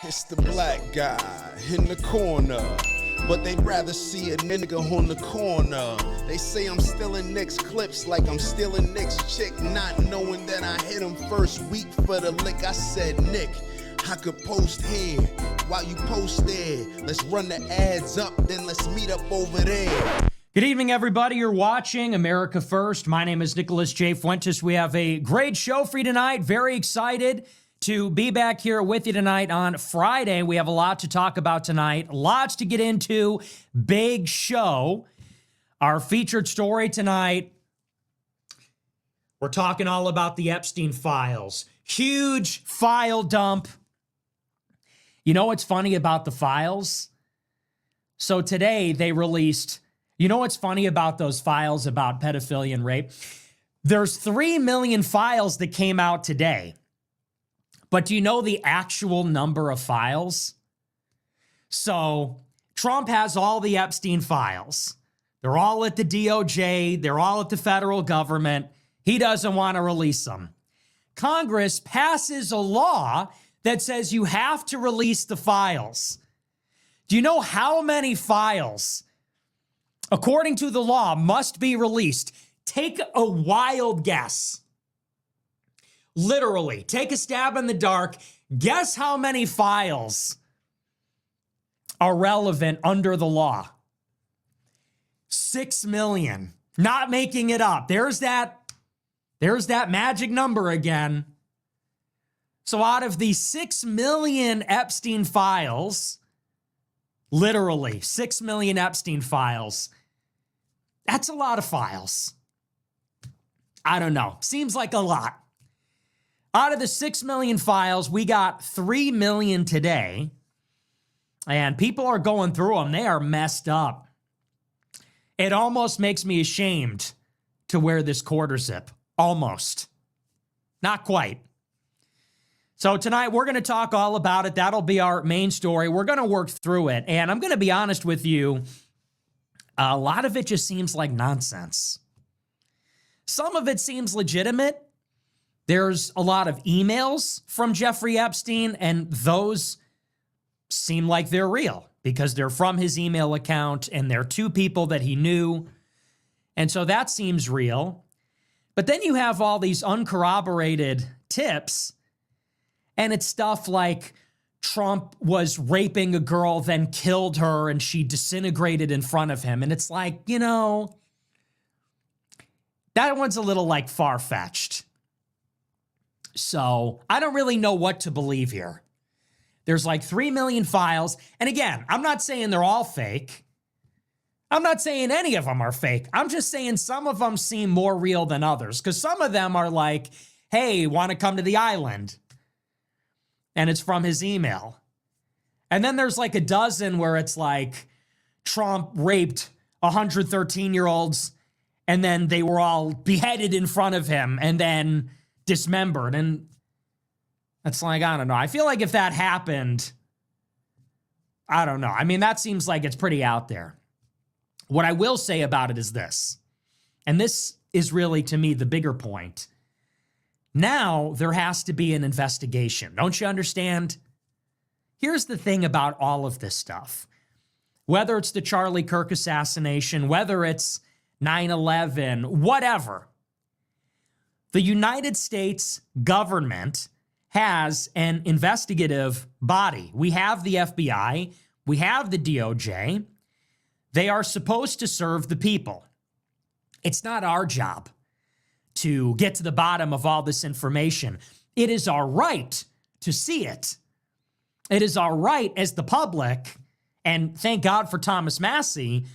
It's the black guy in the corner, but they'd rather see a nigga on the corner. They say I'm stealing Nick's clips like I'm stealing Nick's chick, not knowing that I hit him first week for the lick. I said, Nick, I could post here while you post there. Let's run the ads up, then let's meet up over there. Good evening, everybody. You're watching America First. My name is Nicholas J. Fuentes. We have a great show for you tonight. Very excited to be back here with you tonight on Friday. We have a lot to talk about tonight. Lots to get into. Big show. Our featured story tonight, we're talking all about the Epstein files. Huge file dump. You know what's funny about the files? So today they released... You know what's funny about those files about pedophilia and rape? There's 3 million files that came out today. But do you know the actual number of files? So Trump has all the Epstein files. They're all at the DOJ. They're all at the federal government. He doesn't want to release them. Congress passes a law that says you have to release the files. Do you know how many files, according to the law, must be released? Take a wild guess. Literally, take a stab in the dark. Guess how many files are relevant under the law? 6 million. Not making it up. There's that magic number again. So out of the 6 million Epstein files, literally 6 million Epstein files, that's a lot of files. I don't know. Seems like a lot. Out of the 6 million files, we got 3 million today. And people are going through them. They are messed up. It almost makes me ashamed to wear this quarter zip. Almost. Not quite. So tonight, we're going to talk all about it. That'll be our main story. We're going to work through it. And I'm going to be honest with you. A lot of it just seems like nonsense. Some of it seems legitimate. There's a lot of emails from Jeffrey Epstein, and those seem like they're real because they're from his email account and they're two people that he knew. And so that seems real. But then you have all these uncorroborated tips, and it's stuff like Trump was raping a girl, then killed her, and she disintegrated in front of him. And it's like, you know, that one's a little like far-fetched. So I don't really know what to believe here. There's like 3 million files. And again, I'm not saying they're all fake. I'm not saying any of them are fake. I'm just saying some of them seem more real than others. Because some of them are like, hey, want to come to the island? And it's from his email. And then there's like a dozen where it's like Trump raped 113-year-olds and then they were all beheaded in front of him and then dismembered. And it's like, I don't know. I feel like if that happened, I don't know. I mean, that seems like it's pretty out there. What I will say about it is this, and this is really, to me, the bigger point. Now there has to be an investigation. Don't you understand? Here's the thing about all of this stuff. Whether it's the Charlie Kirk assassination, whether it's 9/11, whatever. The United States government has an investigative body. We have the FBI. We have the DOJ. They are supposed to serve the people. It's not our job to get to the bottom of all this information. It is our right to see it. It is our right as the public, and thank God for Thomas Massie,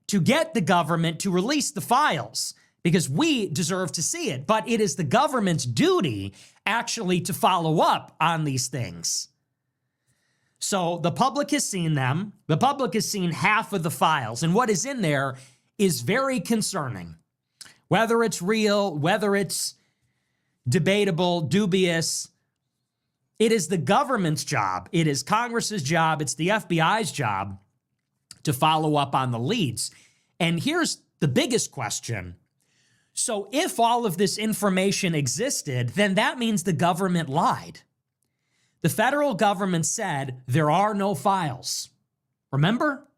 to get the government to release the files because we deserve to see it. But it is the government's duty actually to follow up on these things. So the public has seen them. The public has seen half of the files, and what is in there is very concerning. Whether it's real, whether it's debatable, dubious, it is the government's job. It is Congress's job. It's the FBI's job to follow up on the leads. And here's the biggest question. So if all of this information existed, then that means the government lied. The federal government said there are no files. Remember?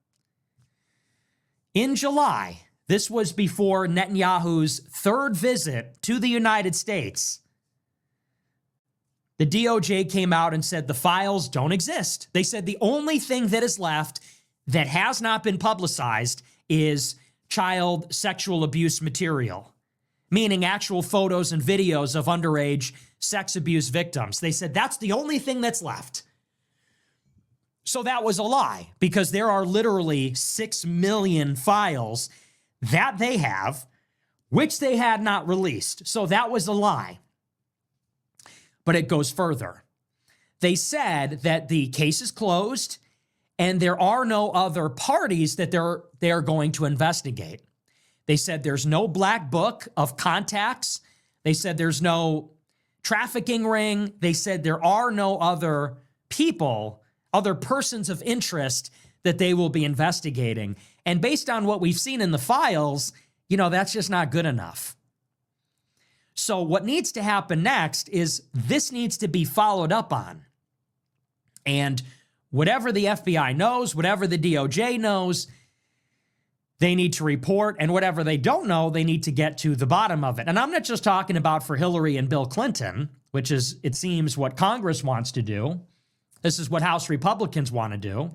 In July, this was before Netanyahu's third visit to the United States. The DOJ came out and said the files don't exist. They said the only thing that is left that has not been publicized is child sexual abuse material, meaning actual photos and videos of underage sex abuse victims. They said that's the only thing that's left. So that was a lie, because there are literally 6 million files that they have, which they had not released. So that was a lie. But it goes further. They said that the case is closed and there are no other parties that they're going to investigate. They said there's no black book of contacts. They said there's no trafficking ring. They said there are no other people, other persons of interest that they will be investigating. And based on what we've seen in the files, that's just not good enough. So what needs to happen next is this needs to be followed up on. And whatever the FBI knows, whatever the DOJ knows, they need to report. And whatever they don't know, they need to get to the bottom of it. And I'm not just talking about for Hillary and Bill Clinton, which is, it seems, what Congress wants to do. This is what House Republicans want to do.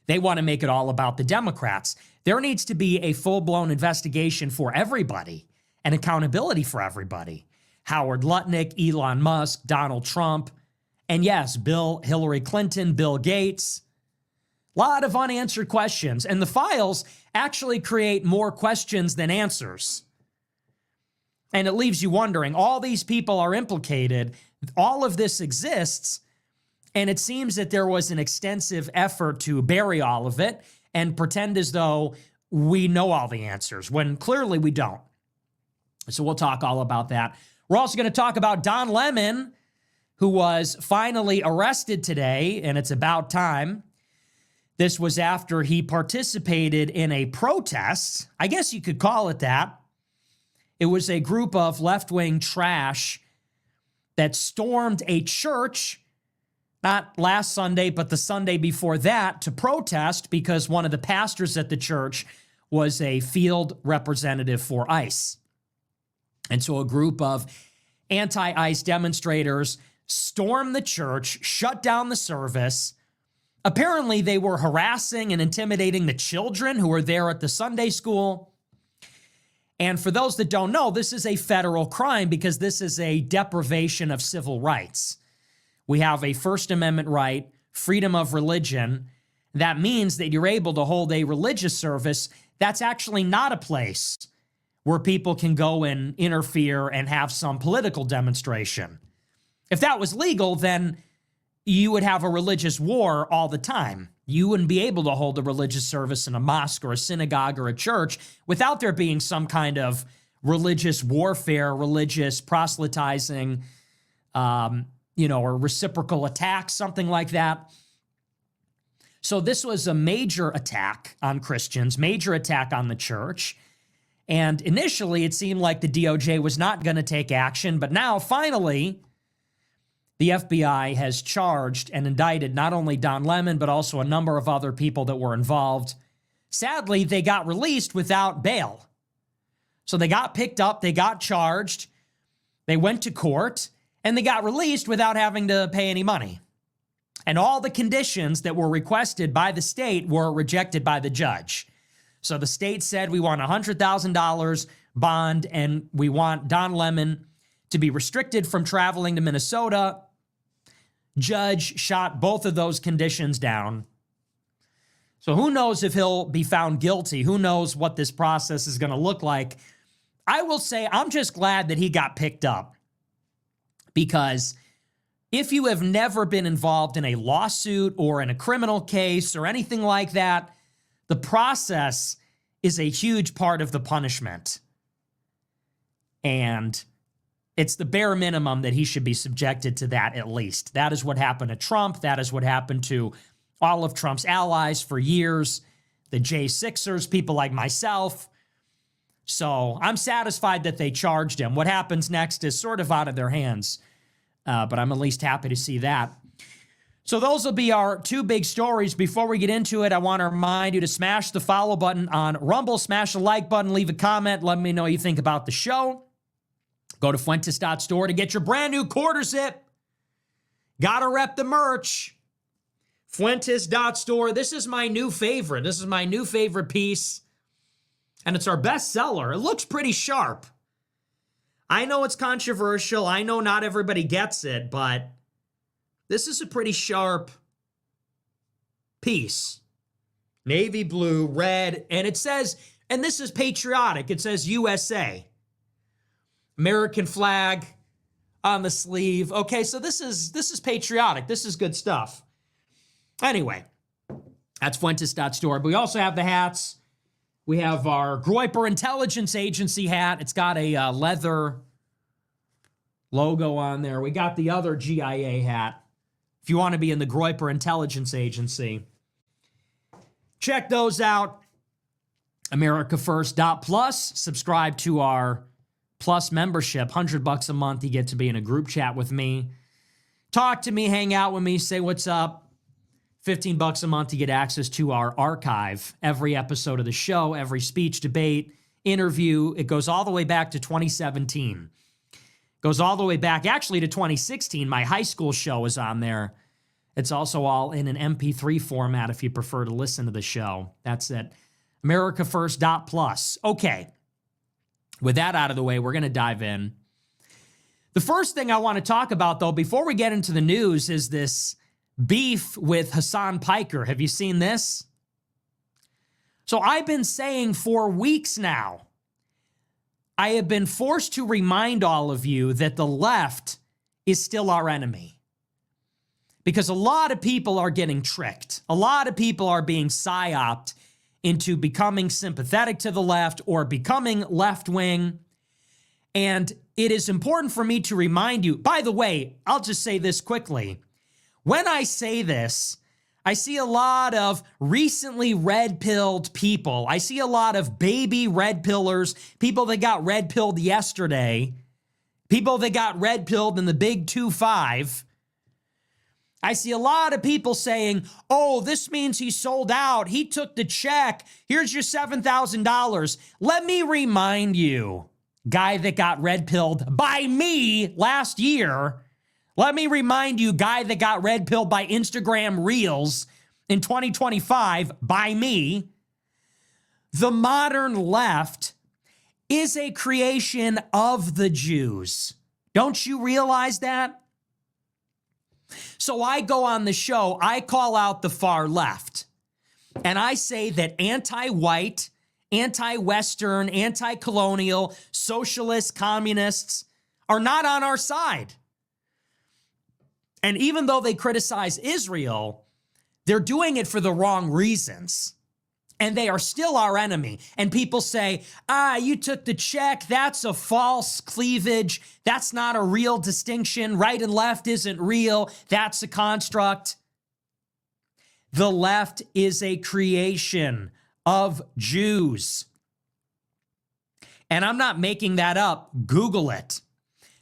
They want to make it all about the Democrats. There needs to be a full-blown investigation for everybody and accountability for everybody. Howard Lutnick, Elon Musk, Donald Trump, and yes, Hillary Clinton, Bill Gates. A lot of unanswered questions. And the files actually create more questions than answers. And it leaves you wondering, all these people are implicated, all of this exists, and it seems that there was an extensive effort to bury all of it and pretend as though we know all the answers, when clearly we don't. So we'll talk all about that. We're also going to talk about Don Lemon, who was finally arrested today, and it's about time. This was after he participated in a protest. I guess you could call it that. It was a group of left-wing trash that stormed a church, not last Sunday, but the Sunday before that, to protest because one of the pastors at the church was a field representative for ICE. And so a group of anti-ICE demonstrators stormed the church, shut down the service. Apparently, they were harassing and intimidating the children who were there at the Sunday school. And for those that don't know, this is a federal crime because this is a deprivation of civil rights. We have a First Amendment right, freedom of religion. That means that you're able to hold a religious service. That's actually not a place where people can go and interfere and have some political demonstration. If that was legal, then you would have a religious war all the time. You wouldn't be able to hold a religious service in a mosque or a synagogue or a church without there being some kind of religious warfare, religious proselytizing, or reciprocal attack, something like that. So this was a major attack on Christians, major attack on the church. And initially, it seemed like the DOJ was not going to take action, but now, finally, the FBI has charged and indicted not only Don Lemon, but also a number of other people that were involved. Sadly, they got released without bail. So they got picked up, they got charged, they went to court, and they got released without having to pay any money. And all the conditions that were requested by the state were rejected by the judge. So the state said, we want $100,000 bond, and we want Don Lemon to be restricted from traveling to Minnesota. Judge shot both of those conditions down. So who knows if he'll be found guilty? Who knows what this process is going to look like? I will say I'm just glad that he got picked up, because if you have never been involved in a lawsuit or in a criminal case or anything like that, the process is a huge part of the punishment. And it's the bare minimum that he should be subjected to that at least. That is what happened to Trump. That is what happened to all of Trump's allies for years, the J6ers, people like myself. So I'm satisfied that they charged him. What happens next is sort of out of their hands. but I'm at least happy to see that. So those will be our two big stories. Before we get into it, I want to remind you to smash the follow button on Rumble, smash the like button, leave a comment, let me know what you think about the show. Go to Fuentes.store to get your brand new quarter zip. Gotta rep the merch. Fuentes.store. This is my new favorite. This is my new favorite piece. And it's our best seller. It looks pretty sharp. I know it's controversial. I know not everybody gets it, but this is a pretty sharp piece. Navy blue, red, and it says, and this is patriotic, it says USA. American flag on the sleeve. Okay, so this is patriotic. This is good stuff. Anyway, that's Fuentes.store. But we also have the hats. We have our Groyper Intelligence Agency hat. It's got a leather logo on there. We got the other GIA hat. If you want to be in the Groyper Intelligence Agency, check those out. AmericaFirst.plus. Subscribe to our Plus membership. $100 a month. You get to be in a group chat with me. Talk to me, hang out with me, say what's up. $15 a month to get access to our archive. Every episode of the show, every speech, debate, interview. It goes all the way back to 2017. Goes all the way back, actually, to 2016. My high school show is on there. It's also all in an MP3 format if you prefer to listen to the show. That's it. AmericaFirst.plus. Okay. With that out of the way, we're going to dive in. The first thing I want to talk about, though, before we get into the news, is this beef with Hassan Piker. Have you seen this? So I've been saying for weeks now, I have been forced to remind all of you that the left is still our enemy. Because a lot of people are getting tricked. A lot of people are being psyoped into becoming sympathetic to the left or becoming left-wing. And it is important for me to remind you, by the way, I'll just say this quickly. When I say this, I see a lot of recently red-pilled people. I see a lot of baby red pillers, people that got red-pilled yesterday, people that got red-pilled in the big 2-5. I see a lot of people saying, oh, this means he sold out. He took the check. Here's your $7,000. Let me remind you, guy that got red-pilled by me last year. Let me remind you, guy that got red-pilled by Instagram Reels in 2025 by me. The modern left is a creation of the Jews. Don't you realize that? So I go on the show, I call out the far left, and I say that anti-white, anti-Western, anti-colonial, socialist, communists are not on our side. And even though they criticize Israel, they're doing it for the wrong reasons. And they are still our enemy. And people say, you took the check. That's a false cleavage. That's not a real distinction. Right and left isn't real. That's a construct. The left is a creation of Jews. And I'm not making that up. Google it.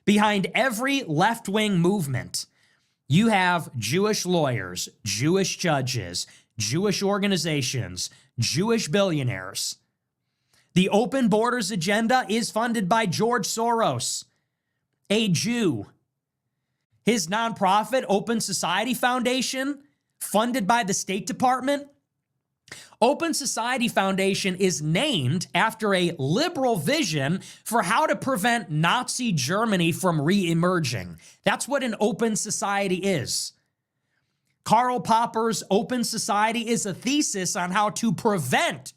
Behind every left-wing movement, you have Jewish lawyers, Jewish judges, Jewish organizations, Jewish billionaires. The open borders agenda is funded by George Soros, a Jew. His nonprofit, Open Society Foundation, funded by the State Department. Open Society Foundation is named after a liberal vision for how to prevent Nazi Germany from re-emerging. That's what an open society is. Karl Popper's Open Society is a thesis on how to prevent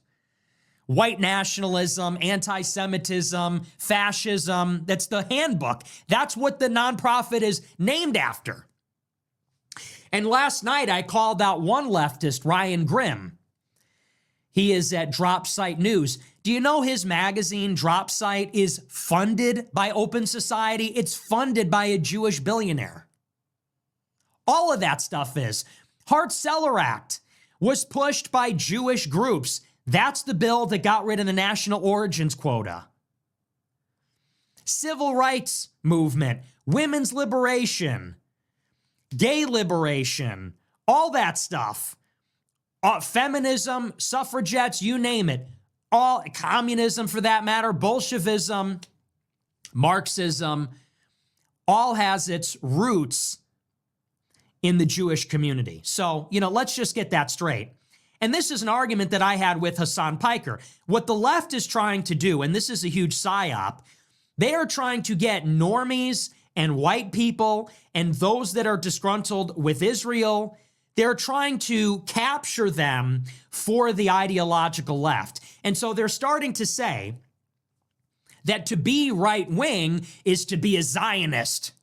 white nationalism, anti-Semitism, fascism. That's the handbook. That's what the nonprofit is named after. And last night I called out one leftist, Ryan Grimm. He is at Drop Site News. Do you know his magazine, Drop Site, is funded by Open Society? It's funded by a Jewish billionaire. All of that stuff is. Hart-Celler Act was pushed by Jewish groups. That's the bill that got rid of the national origins quota. Civil rights movement women's liberation, gay liberation, all that stuff, feminism, suffragettes, you name it, all communism for that matter, Bolshevism, Marxism, all has its roots in the Jewish community. So, let's just get that straight. And this is an argument that I had with Hassan Piker. What the left is trying to do, and this is a huge psyop, they are trying to get normies and white people and those that are disgruntled with Israel, they're trying to capture them for the ideological left. And so they're starting to say that to be right-wing is to be a Zionist.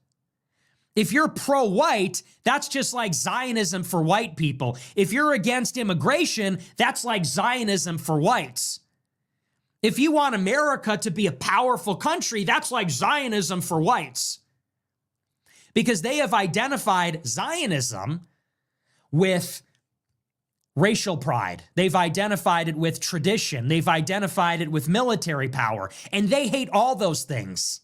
If you're pro-white, that's just like Zionism for white people. If you're against immigration, that's like Zionism for whites. If you want America to be a powerful country, that's like Zionism for whites. Because they have identified Zionism with racial pride. They've identified it with tradition. They've identified it with military power. And they hate all those things.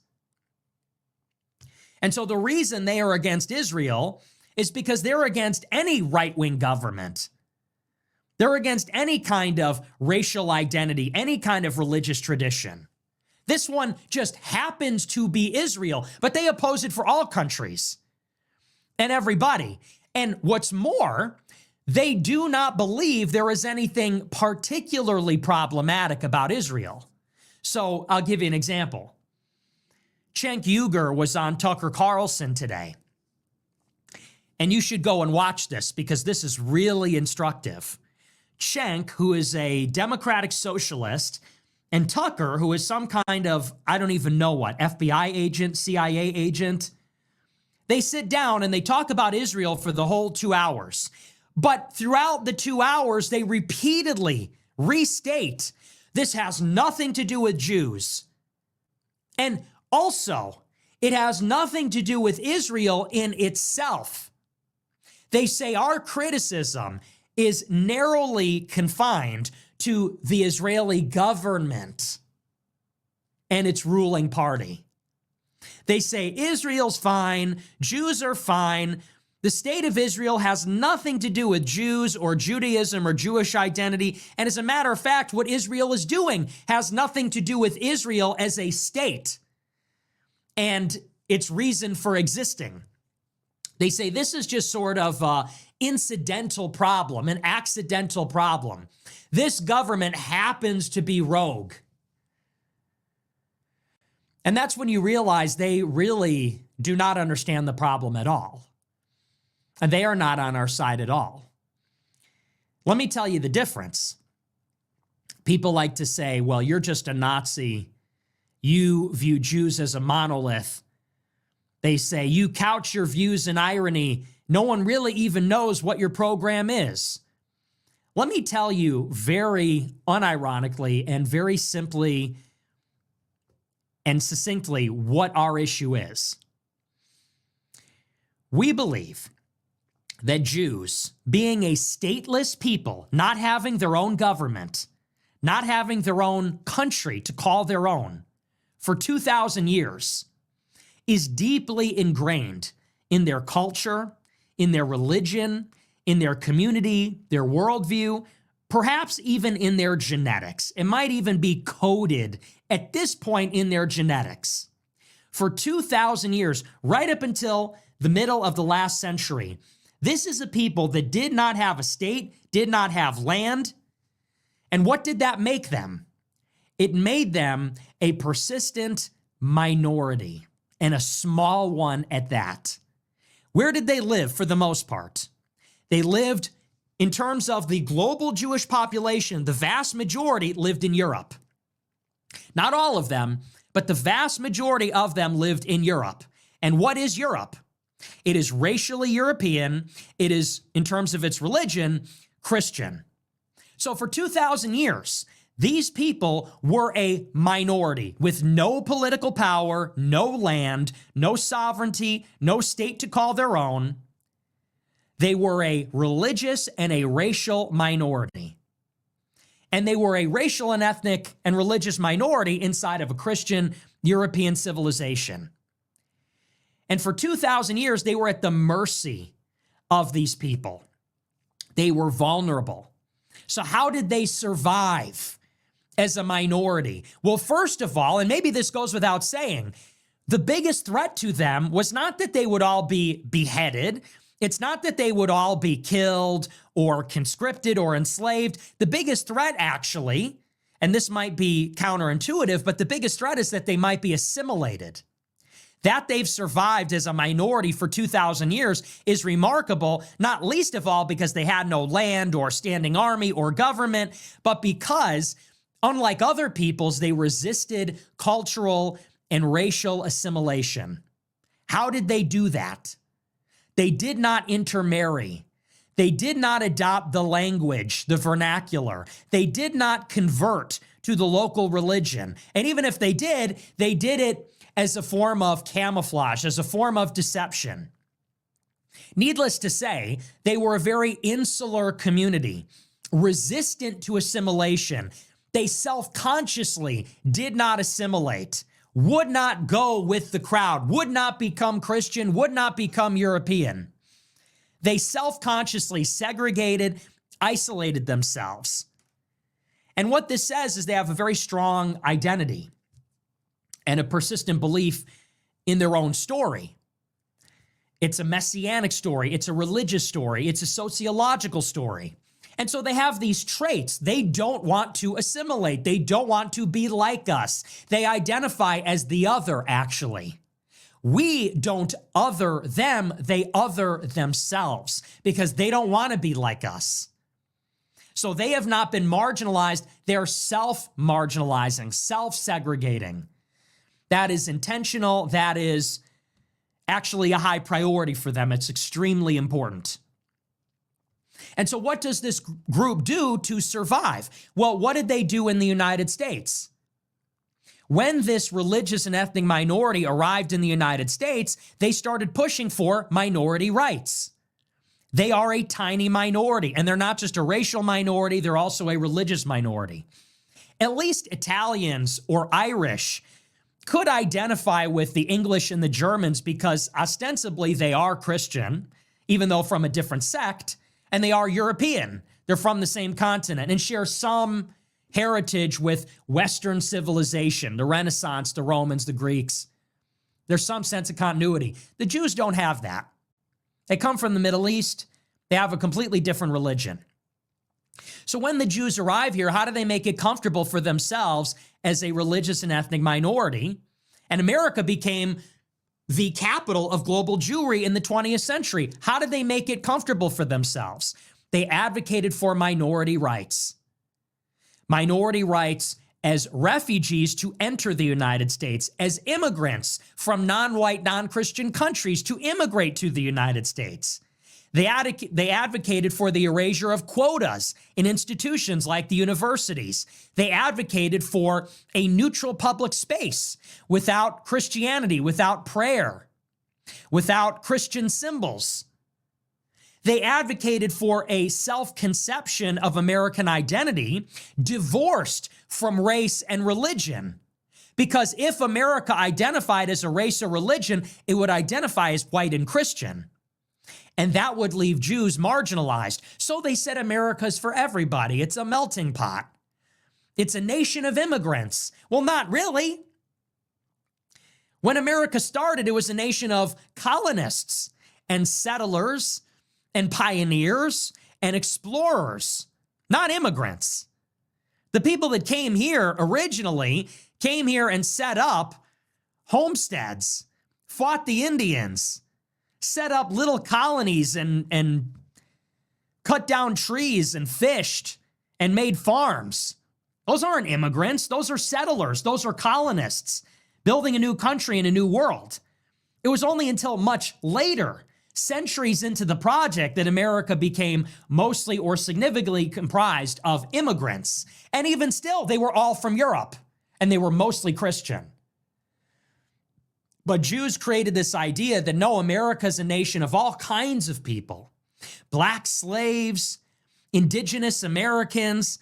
And so the reason they are against Israel is because they're against any right-wing government. They're against any kind of racial identity, any kind of religious tradition. This one just happens to be Israel, but they oppose it for all countries and everybody. And what's more, they do not believe there is anything particularly problematic about Israel. So I'll give you an example. Cenk Uygur was on Tucker Carlson today. And you should go and watch this because this is really instructive. Cenk, who is a democratic socialist, and Tucker, who is some kind of, I don't even know what, FBI agent, CIA agent, they sit down and they talk about Israel for the whole 2 hours. But throughout the 2 hours, they repeatedly restate this has nothing to do with Jews. And also, it has nothing to do with Israel in itself. They say our criticism is narrowly confined to the Israeli government and its ruling party. They say Israel's fine, Jews are fine. The state of Israel has nothing to do with Jews or Judaism or Jewish identity. And as a matter of fact, what Israel is doing has nothing to do with Israel as a state and its reason for existing. They say this is just sort of an incidental problem, an accidental problem. This government happens to be rogue. And that's when you realize they really do not understand the problem at all. And they are not on our side at all. Let me tell you the difference. People like to say, well, you're just a Nazi. You view Jews as a monolith. They say you couch your views in irony. No one really even knows what your program is. Let me tell you very unironically and very simply and succinctly what our issue is. We believe that Jews, being a stateless people, not having their own government, not having their own country to call their own for 2,000 years, is deeply ingrained in their culture, in their religion, in their community, their worldview, perhaps even in their genetics. It might even be coded at this point in their genetics. For 2,000 years, right up until the middle of the last century, this is a people that did not have a state, did not have land. And what did that make them? It made them a persistent minority, and a small one at that. Where did they live for the most part? They lived, in terms of the global Jewish population, the vast majority lived in Europe. Not all of them, but the vast majority of them lived in Europe. And what is Europe? It is racially European. It is, in terms of its religion, Christian. So for 2,000 years, these people were a minority with no political power, no land, no sovereignty, no state to call their own. They were a religious and a racial minority. And they were a racial and ethnic and religious minority inside of a Christian European civilization. And for 2,000 years, they were at the mercy of these people. They were vulnerable. So how did they survive as a minority? Well, first of all, and maybe this goes without saying, the biggest threat to them was not that they would all be beheaded. It's not that they would all be killed or conscripted or enslaved. The biggest threat, actually, and this might be counterintuitive, but the biggest threat is that they might be assimilated. That they've survived as a minority for 2,000 years is remarkable, not least of all because they had no land or standing army or government, but because, unlike other peoples, they resisted cultural and racial assimilation. How did they do that? They did not intermarry. They did not adopt the language, the vernacular. They did not convert to the local religion. And even if they did it as a form of camouflage, as a form of deception. Needless to say, they were a very insular community, resistant to assimilation. They self-consciously did not assimilate, would not go with the crowd, would not become Christian, would not become European. They self-consciously segregated, isolated themselves. And what this says is they have a very strong identity and a persistent belief in their own story. It's a messianic story. It's a religious story. It's a sociological story. And so they have these traits. They don't want to assimilate. They don't want to be like us. They identify as the other, actually. We don't other them. They other themselves because they don't want to be like us. So they have not been marginalized. They're self-marginalizing, self-segregating. That is intentional. That is actually a high priority for them. It's extremely important. And so what does this group do to survive? Well, what did they do in the United States? When this religious and ethnic minority arrived in the United States, they started pushing for minority rights. They are a tiny minority, and they're not just a racial minority, they're also a religious minority. At least Italians or Irish could identify with the English and the Germans because ostensibly they are Christian, even though from a different sect, and they are European. They're from the same continent and share some heritage with Western civilization, the Renaissance, the Romans, the Greeks. There's some sense of continuity. The Jews don't have that. They come from the Middle East. They have a completely different religion. So when the Jews arrive here, how do they make it comfortable for themselves as a religious and ethnic minority? And America became the capital of global Jewry in the 20th century. How did they make it comfortable for themselves? They advocated for minority rights. Minority rights as refugees to enter the United States, as immigrants from non-white, non-Christian countries to immigrate to the United States. They advocated for the erasure of quotas in institutions like the universities. They advocated for a neutral public space without Christianity, without prayer, without Christian symbols. They advocated for a self-conception of American identity divorced from race and religion. Because if America identified as a race or religion, it would identify as white and Christian. And that would leave Jews marginalized. So they said America's for everybody. It's a melting pot. It's a nation of immigrants. Well, not really. When America started, it was a nation of colonists and settlers and pioneers and explorers, not immigrants. The people that came here originally came here and set up homesteads, fought the Indians, set up little colonies and cut down trees and fished and made farms. Those aren't immigrants. Those are settlers. Those are colonists building a new country and a new world. It was only until much later, centuries into the project, that America became mostly or significantly comprised of immigrants. And even still, they were all from Europe, and they were mostly Christian. But Jews created this idea that no, America's a nation of all kinds of people. Black slaves, indigenous Americans,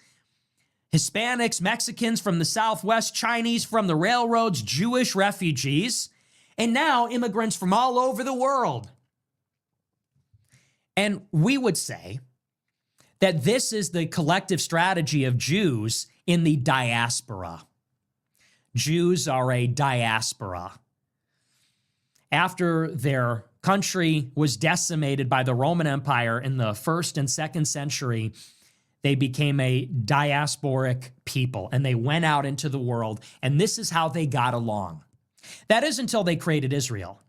Hispanics, Mexicans from the Southwest, Chinese from the railroads, Jewish refugees. and now immigrants from all over the world. And we would say that this is the collective strategy of Jews in the diaspora. Jews are a diaspora. After their country was decimated by the Roman Empire in the 1st and 2nd century, they became a diasporic people, and they went out into the world, and this is how they got along. That is until they created Israel,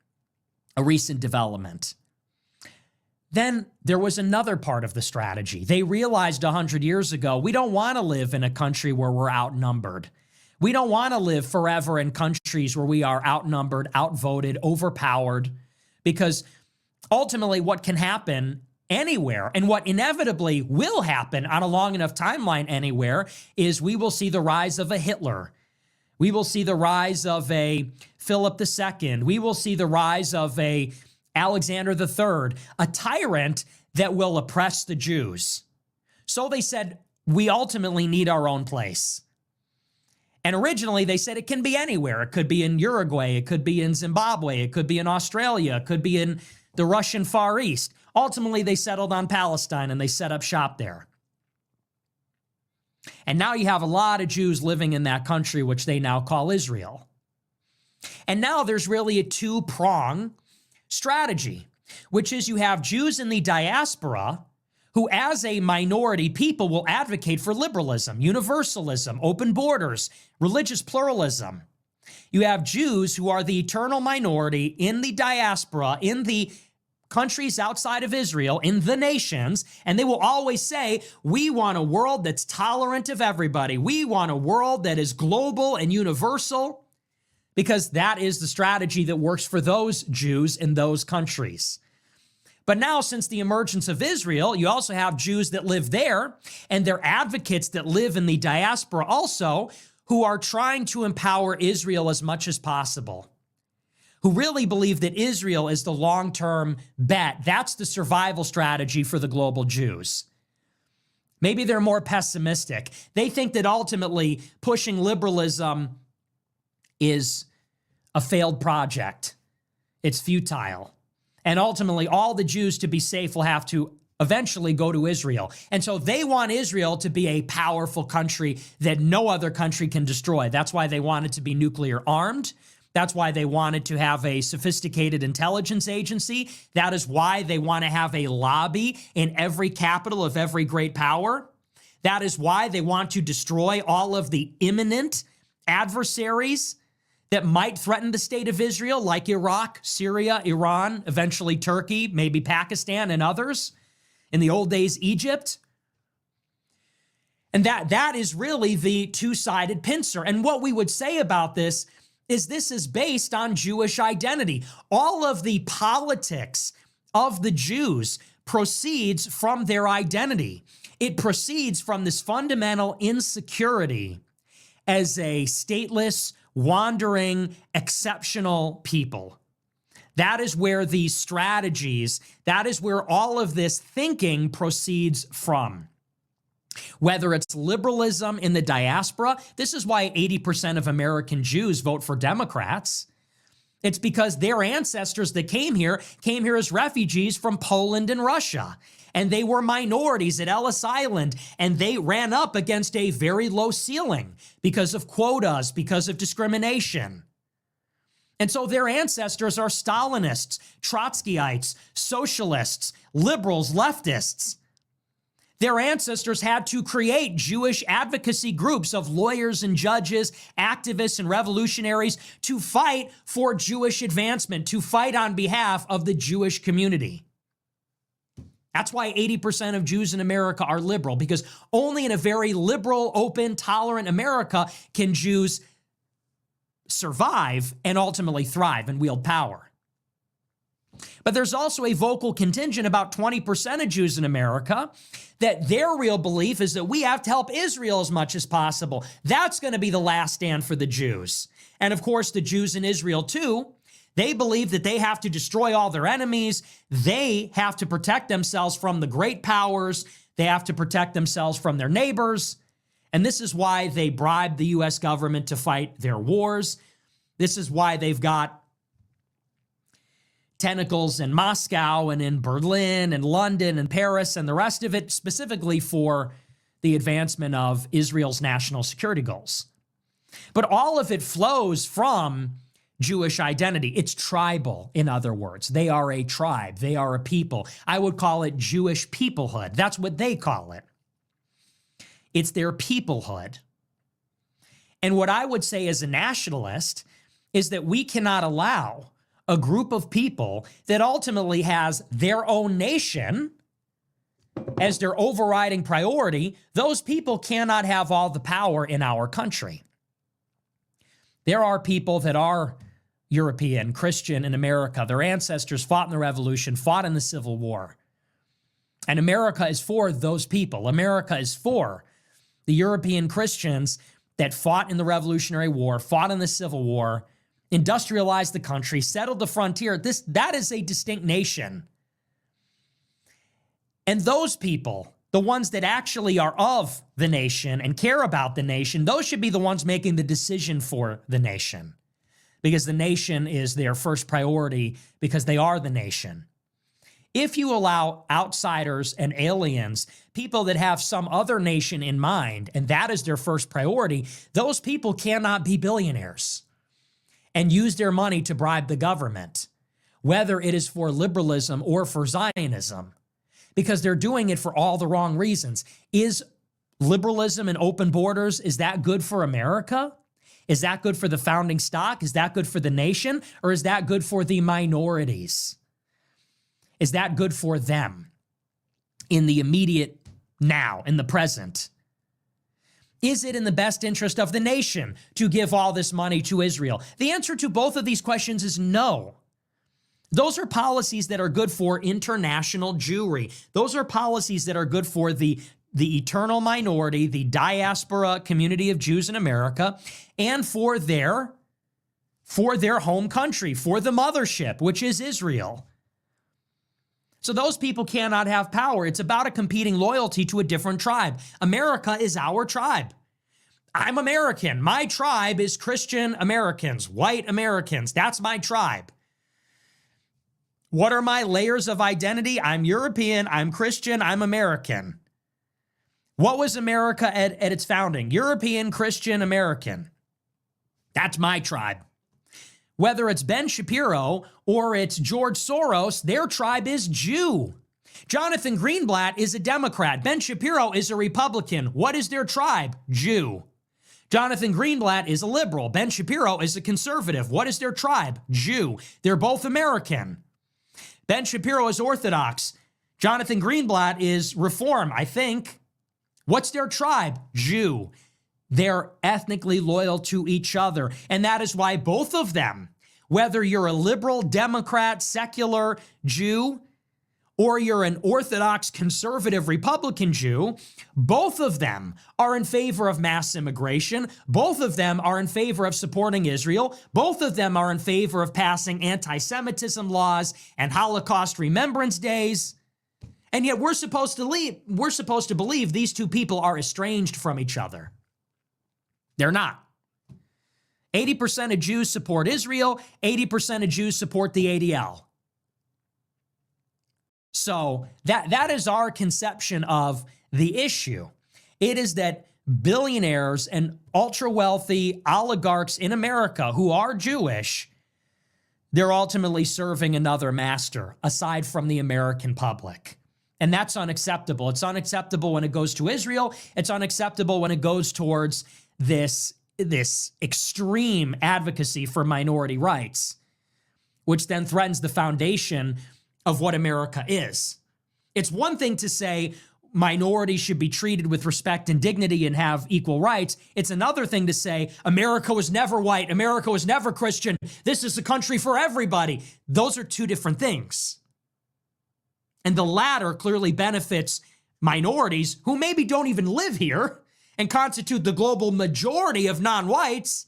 a recent development. Then there was another part of the strategy. They realized 100 years ago, we don't want to live in a country where we're outnumbered. We don't want to live forever in countries where we are outnumbered, outvoted, overpowered, because ultimately what can happen anywhere, and what inevitably will happen on a long enough timeline anywhere, is we will see the rise of a Hitler. We will see the rise of a Philip II. We will see the rise of a Alexander III, a tyrant that will oppress the Jews. So they said, we ultimately need our own place. And originally they said it can be anywhere. It could be in Uruguay, it could be in Zimbabwe, it could be in Australia, it could be in the Russian Far East. Ultimately they settled on Palestine and they set up shop there. And now you have a lot of Jews living in that country, which they now call Israel. And now there's really a two-prong strategy, which is you have Jews in the diaspora who, as a minority people, will advocate for liberalism, universalism, open borders, religious pluralism. You have Jews who are the eternal minority in the diaspora, in the countries outside of Israel, in the nations, and they will always say, we want a world that's tolerant of everybody. We want a world that is global and universal, because that is the strategy that works for those Jews in those countries. But now, since the emergence of Israel, you also have Jews that live there, and they're advocates that live in the diaspora also, who are trying to empower Israel as much as possible, who really believe that Israel is the long-term bet. That's the survival strategy for the global Jews. Maybe they're more pessimistic. They think that ultimately pushing liberalism is a failed project. It's futile. And ultimately, all the Jews, to be safe, will have to eventually go to Israel. And so they want Israel to be a powerful country that no other country can destroy. That's why they want it to be nuclear armed. That's why they wanted to have a sophisticated intelligence agency. That is why they want to have a lobby in every capital of every great power. That is why they want to destroy all of the imminent adversaries that might threaten the state of Israel, like Iraq, Syria, Iran, eventually Turkey, maybe Pakistan and others. In the old days, Egypt. And that is really the two-sided pincer. And what we would say about this is based on Jewish identity. All of the politics of the Jews proceeds from their identity. It proceeds from this fundamental insecurity as a stateless, wandering, exceptional people. That is where these strategies, that is where all of this thinking proceeds from. Whether it's liberalism in the diaspora, this is why 80% of American Jews vote for Democrats. It's because their ancestors that came here as refugees from Poland and Russia. And they were minorities at Ellis Island, and they ran up against a very low ceiling because of quotas, because of discrimination. And so their ancestors are Stalinists, Trotskyites, socialists, liberals, leftists. Their ancestors had to create Jewish advocacy groups of lawyers and judges, activists and revolutionaries to fight for Jewish advancement, to fight on behalf of the Jewish community. That's why 80% of Jews in America are liberal, because only in a very liberal, open, tolerant America can Jews survive and ultimately thrive and wield power. But there's also a vocal contingent, about 20% of Jews in America, that their real belief is that we have to help Israel as much as possible. That's going to be the last stand for the Jews. And of course, the Jews in Israel too, they believe that they have to destroy all their enemies. They have to protect themselves from the great powers. They have to protect themselves from their neighbors. And this is why they bribe the U.S. government to fight their wars. This is why they've got tentacles in Moscow and in Berlin and London and Paris and the rest of it, specifically for the advancement of Israel's national security goals. But all of it flows from Jewish identity. It's tribal, in other words. They are a tribe. They are a people. I would call it Jewish peoplehood. That's what they call it. It's their peoplehood. And what I would say as a nationalist is that we cannot allow a group of people that ultimately has their own nation as their overriding priority. Those people cannot have all the power in our country. There are people that are European, Christian in America. Their ancestors fought in the Revolution, fought in the Civil War. And America is for those people. America is for the European Christians that fought in the Revolutionary War, fought in the Civil War, industrialized the country, settled the frontier. That is a distinct nation. And those people, the ones that actually are of the nation and care about the nation, those should be the ones making the decision for the nation, because the nation is their first priority, because they are the nation. If you allow outsiders and aliens, people that have some other nation in mind, and that is their first priority, those people cannot be billionaires and use their money to bribe the government, whether it is for liberalism or for Zionism, because they're doing it for all the wrong reasons. Is liberalism and open borders, is that good for America? Is that good for the founding stock? Is that good for the nation? Or is that good for the minorities? Is that good for them in the immediate now, in the present? Is it in the best interest of the nation to give all this money to Israel? The answer to both of these questions is no. Those are policies that are good for international Jewry. Those are policies that are good for the eternal minority, the diaspora community of Jews in America, and for their home country, for the mothership, which is Israel. So those people cannot have power. It's about a competing loyalty to a different tribe. America is our tribe. I'm American. My tribe is Christian Americans, white Americans. That's my tribe. What are my layers of identity? I'm European, I'm Christian, I'm American. What was America at its founding? European, Christian, American. That's my tribe. Whether it's Ben Shapiro or it's George Soros, their tribe is Jew. Jonathan Greenblatt is a Democrat. Ben Shapiro is a Republican. What is their tribe? Jew. Jonathan Greenblatt is a liberal. Ben Shapiro is a conservative. What is their tribe? Jew. They're both American. Ben Shapiro is Orthodox. Jonathan Greenblatt is Reform, I think. What's their tribe? Jew. They're ethnically loyal to each other. And that is why both of them, whether you're a liberal, Democrat, secular Jew, or you're an Orthodox, conservative, Republican Jew, both of them are in favor of mass immigration. Both of them are in favor of supporting Israel. Both of them are in favor of passing anti-Semitism laws and Holocaust remembrance days. And yet we're supposed to believe these two people are estranged from each other. They're not. 80% of Jews support Israel. 80% of Jews support the ADL. So that is our conception of the issue. It is that billionaires and ultra-wealthy oligarchs in America who are Jewish, they're ultimately serving another master aside from the American public. And that's unacceptable. It's unacceptable when it goes to Israel. It's unacceptable when it goes towards this extreme advocacy for minority rights, which then threatens the foundation of what America is. It's one thing to say minorities should be treated with respect and dignity and have equal rights. It's another thing to say America was never white, America was never Christian, this is a country for everybody. Those are two different things. And the latter clearly benefits minorities who maybe don't even live here and constitute the global majority of non-whites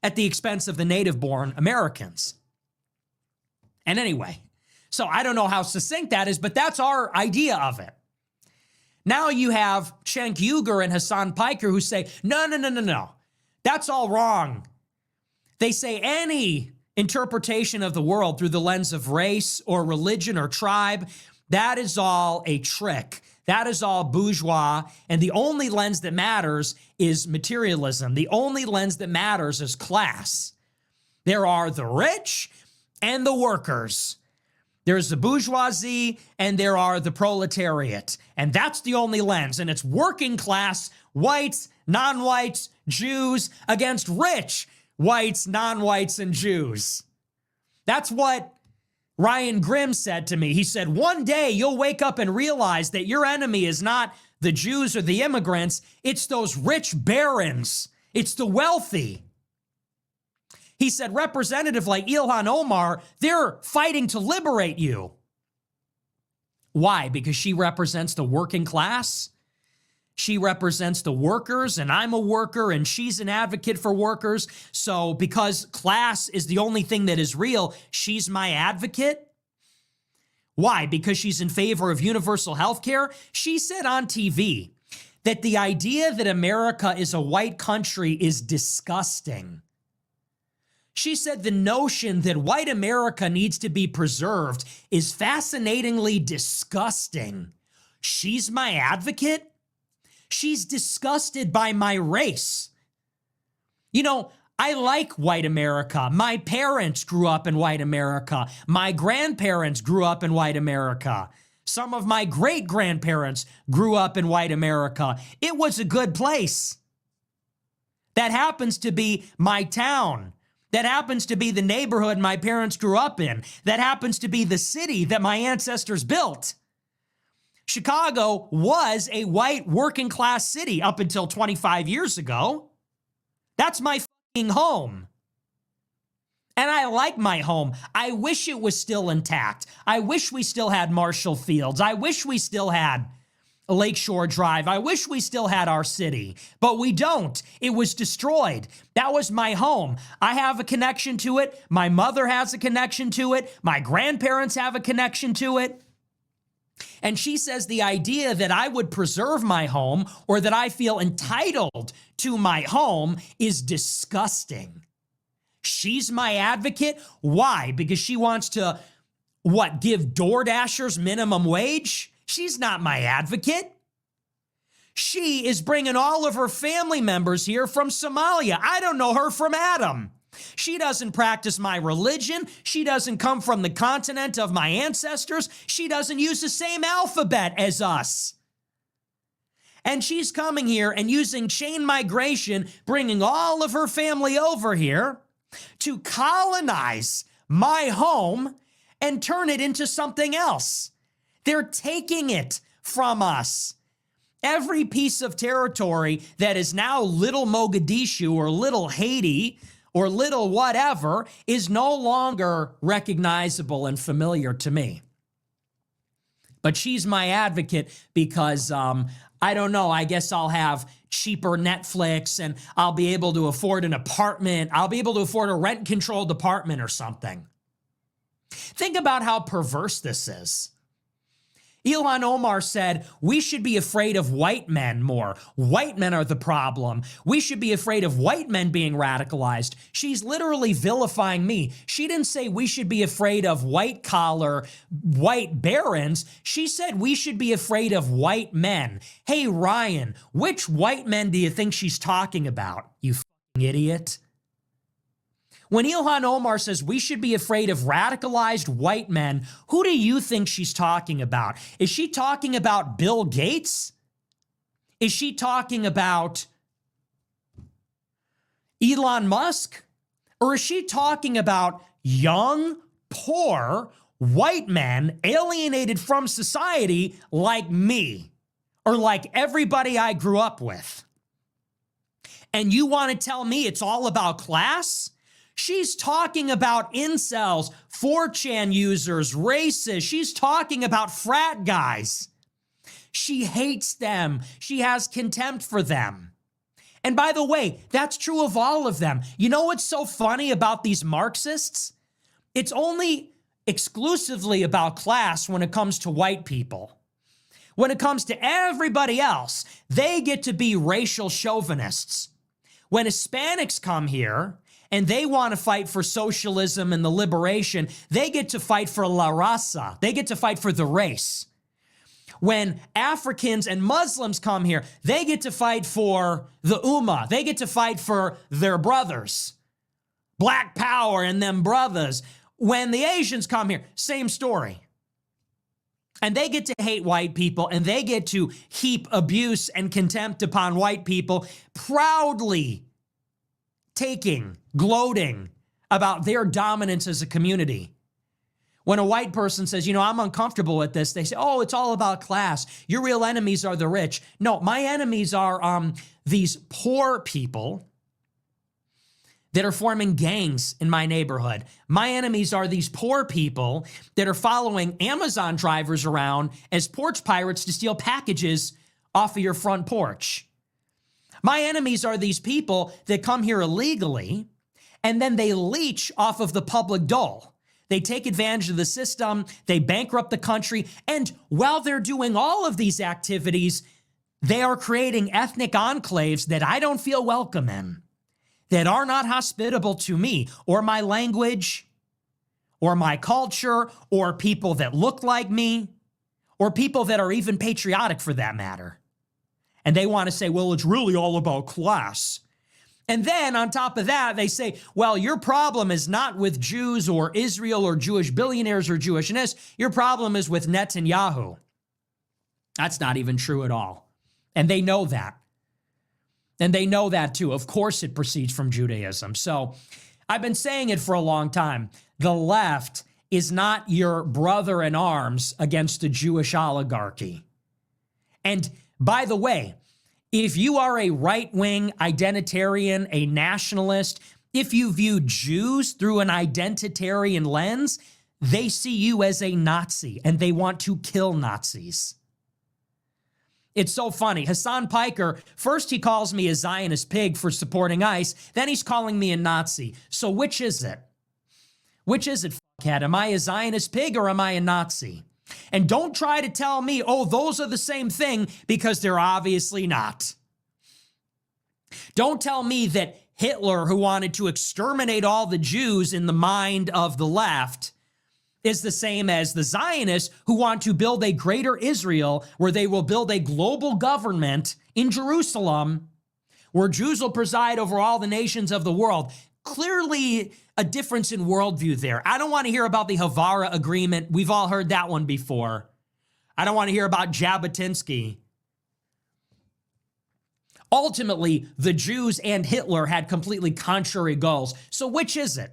at the expense of the native-born Americans. And anyway, so I don't know how succinct that is, but that's our idea of it. Now you have Cenk Uygur and Hassan Piker who say, no. That's all wrong. They say any interpretation of the world through the lens of race or religion or tribe, that is all a trick. That is all bourgeois. And the only lens that matters is materialism. The only lens that matters is class. There are the rich and the workers. There's the bourgeoisie and there are the proletariat. And that's the only lens. And it's working class, whites, non-whites, Jews against rich whites, non-whites, and Jews. That's what Ryan Grimm said to me. He said, one day you'll wake up and realize that your enemy is not the Jews or the immigrants. It's those rich barons. It's the wealthy. He said, representative like Ilhan Omar, they're fighting to liberate you. Why? Because she represents the working class. She represents the workers, and I'm a worker, and she's an advocate for workers. So because class is the only thing that is real, she's my advocate. Why? Because she's in favor of universal health care. She said on TV that the idea that America is a white country is disgusting. She said the notion that white America needs to be preserved is fascinatingly disgusting. She's my advocate? She's disgusted by my race. You know, I like white America. My parents grew up in white America. My grandparents grew up in white America. Some of my great-grandparents grew up in white America. It was a good place. That happens to be my town. That happens to be the neighborhood my parents grew up in. That happens to be the city that my ancestors built. Chicago was a white working class city up until 25 years ago. That's my fucking home. And I like my home. I wish it was still intact. I wish we still had Marshall Fields. I wish we still had Lakeshore Drive. I wish we still had our city, but we don't. It was destroyed. That was my home. I have a connection to it. My mother has a connection to it. My grandparents have a connection to it. And she says the idea that I would preserve my home or that I feel entitled to my home is disgusting. She's my advocate. Why? Because she wants to, give DoorDashers minimum wage? She's not my advocate. She is bringing all of her family members here from Somalia. I don't know her from Adam. She doesn't practice my religion. She doesn't come from the continent of my ancestors. She doesn't use the same alphabet as us. And she's coming here and using chain migration, bringing all of her family over here to colonize my home and turn it into something else. They're taking it from us. Every piece of territory that is now Little Mogadishu or Little Haiti or little whatever is no longer recognizable and familiar to me. But she's my advocate because, I don't know, I guess I'll have cheaper Netflix and I'll be able to afford an apartment. I'll be able to afford a rent-controlled apartment or something. Think about how perverse this is. Ilhan Omar said, we should be afraid of white men more. White men are the problem. We should be afraid of white men being radicalized. She's literally vilifying me. She didn't say we should be afraid of white-collar, white barons. She said we should be afraid of white men. Hey, Ryan, which white men do you think she's talking about, you fucking idiot? When Ilhan Omar says we should be afraid of radicalized white men, who do you think she's talking about? Is she talking about Bill Gates? Is she talking about Elon Musk? Or is she talking about young, poor, white men alienated from society like me or like everybody I grew up with? And you want to tell me it's all about class? She's talking about incels, 4chan users, racists. She's talking about frat guys. She hates them. She has contempt for them. And by the way, that's true of all of them. You know what's so funny about these Marxists? It's only exclusively about class when it comes to white people. When it comes to everybody else, they get to be racial chauvinists. When Hispanics come here and they want to fight for socialism and the liberation, they get to fight for la raza. They get to fight for the race. When Africans and Muslims come here, they get to fight for the Ummah. They get to fight for their brothers. Black power and them brothers. When the Asians come here, same story. And they get to hate white people, and they get to heap abuse and contempt upon white people, proudly gloating about their dominance as a community. When a white person says, I'm uncomfortable with this, they say, oh, it's all about class. Your real enemies are the rich. No, my enemies are these poor people that are forming gangs in my neighborhood. My enemies are these poor people that are following Amazon drivers around as porch pirates to steal packages off of your front porch. My enemies are these people that come here illegally and then they leech off of the public dole. They take advantage of the system, they bankrupt the country, and while they're doing all of these activities, they are creating ethnic enclaves that I don't feel welcome in, that are not hospitable to me or my language or my culture or people that look like me or people that are even patriotic for that matter. And they want to say, well, it's really all about class. And then on top of that, they say, well, your problem is not with Jews or Israel or Jewish billionaires or Jewishness. Your problem is with Netanyahu. That's not even true at all. And they know that. And they know that too. Of course it proceeds from Judaism. So I've been saying it for a long time. The left is not your brother in arms against the Jewish oligarchy. And by the way, if you are a right-wing identitarian, a nationalist, if you view Jews through an identitarian lens, they see you as a Nazi and they want to kill Nazis. It's so funny. Hassan Piker, first he calls me a Zionist pig for supporting ICE, then he's calling me a Nazi. So which is it? Which is it, fuckhead? Am I a Zionist pig or am I a Nazi? And don't try to tell me, oh, those are the same thing, because they're obviously not. Don't tell me that Hitler, who wanted to exterminate all the Jews in the mind of the left, is the same as the Zionists who want to build a greater Israel where they will build a global government in Jerusalem where Jews will preside over all the nations of the world. Clearly a difference in worldview there. I don't want to hear about the Havara Agreement. We've all heard that one before. I don't want to hear about Jabotinsky. Ultimately, the Jews and Hitler had completely contrary goals. So which is it?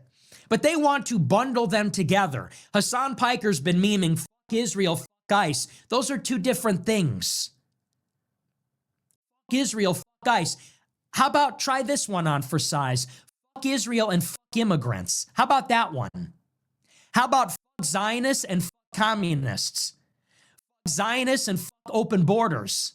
But they want to bundle them together. Hassan Piker's been memeing, fuck Israel, fuck ICE. Those are two different things. Fuck Israel, fuck ICE. How about try this one on for size? Fuck Israel and fuck immigrants. How about that one? How about fuck Zionists and fuck communists? Fuck Zionists and fuck open borders.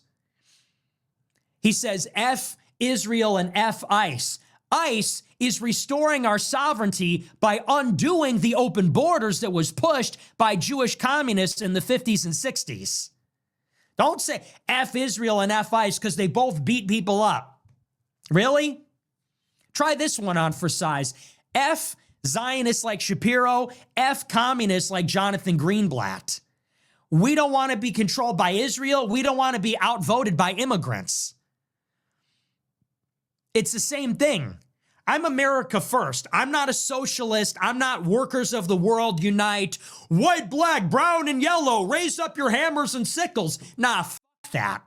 He says F Israel and F ICE. ICE is restoring our sovereignty by undoing the open borders that was pushed by Jewish communists in the 50s and 60s. Don't say F Israel and F ICE because they both beat people up. Really? Try this one on for size. F Zionists like Shapiro, F communists like Jonathan Greenblatt. We don't want to be controlled by Israel. We don't want to be outvoted by immigrants. It's the same thing. I'm America first. I'm not a socialist. I'm not workers of the world unite. White, black, brown, and yellow. Raise up your hammers and sickles. Nah, fuck that.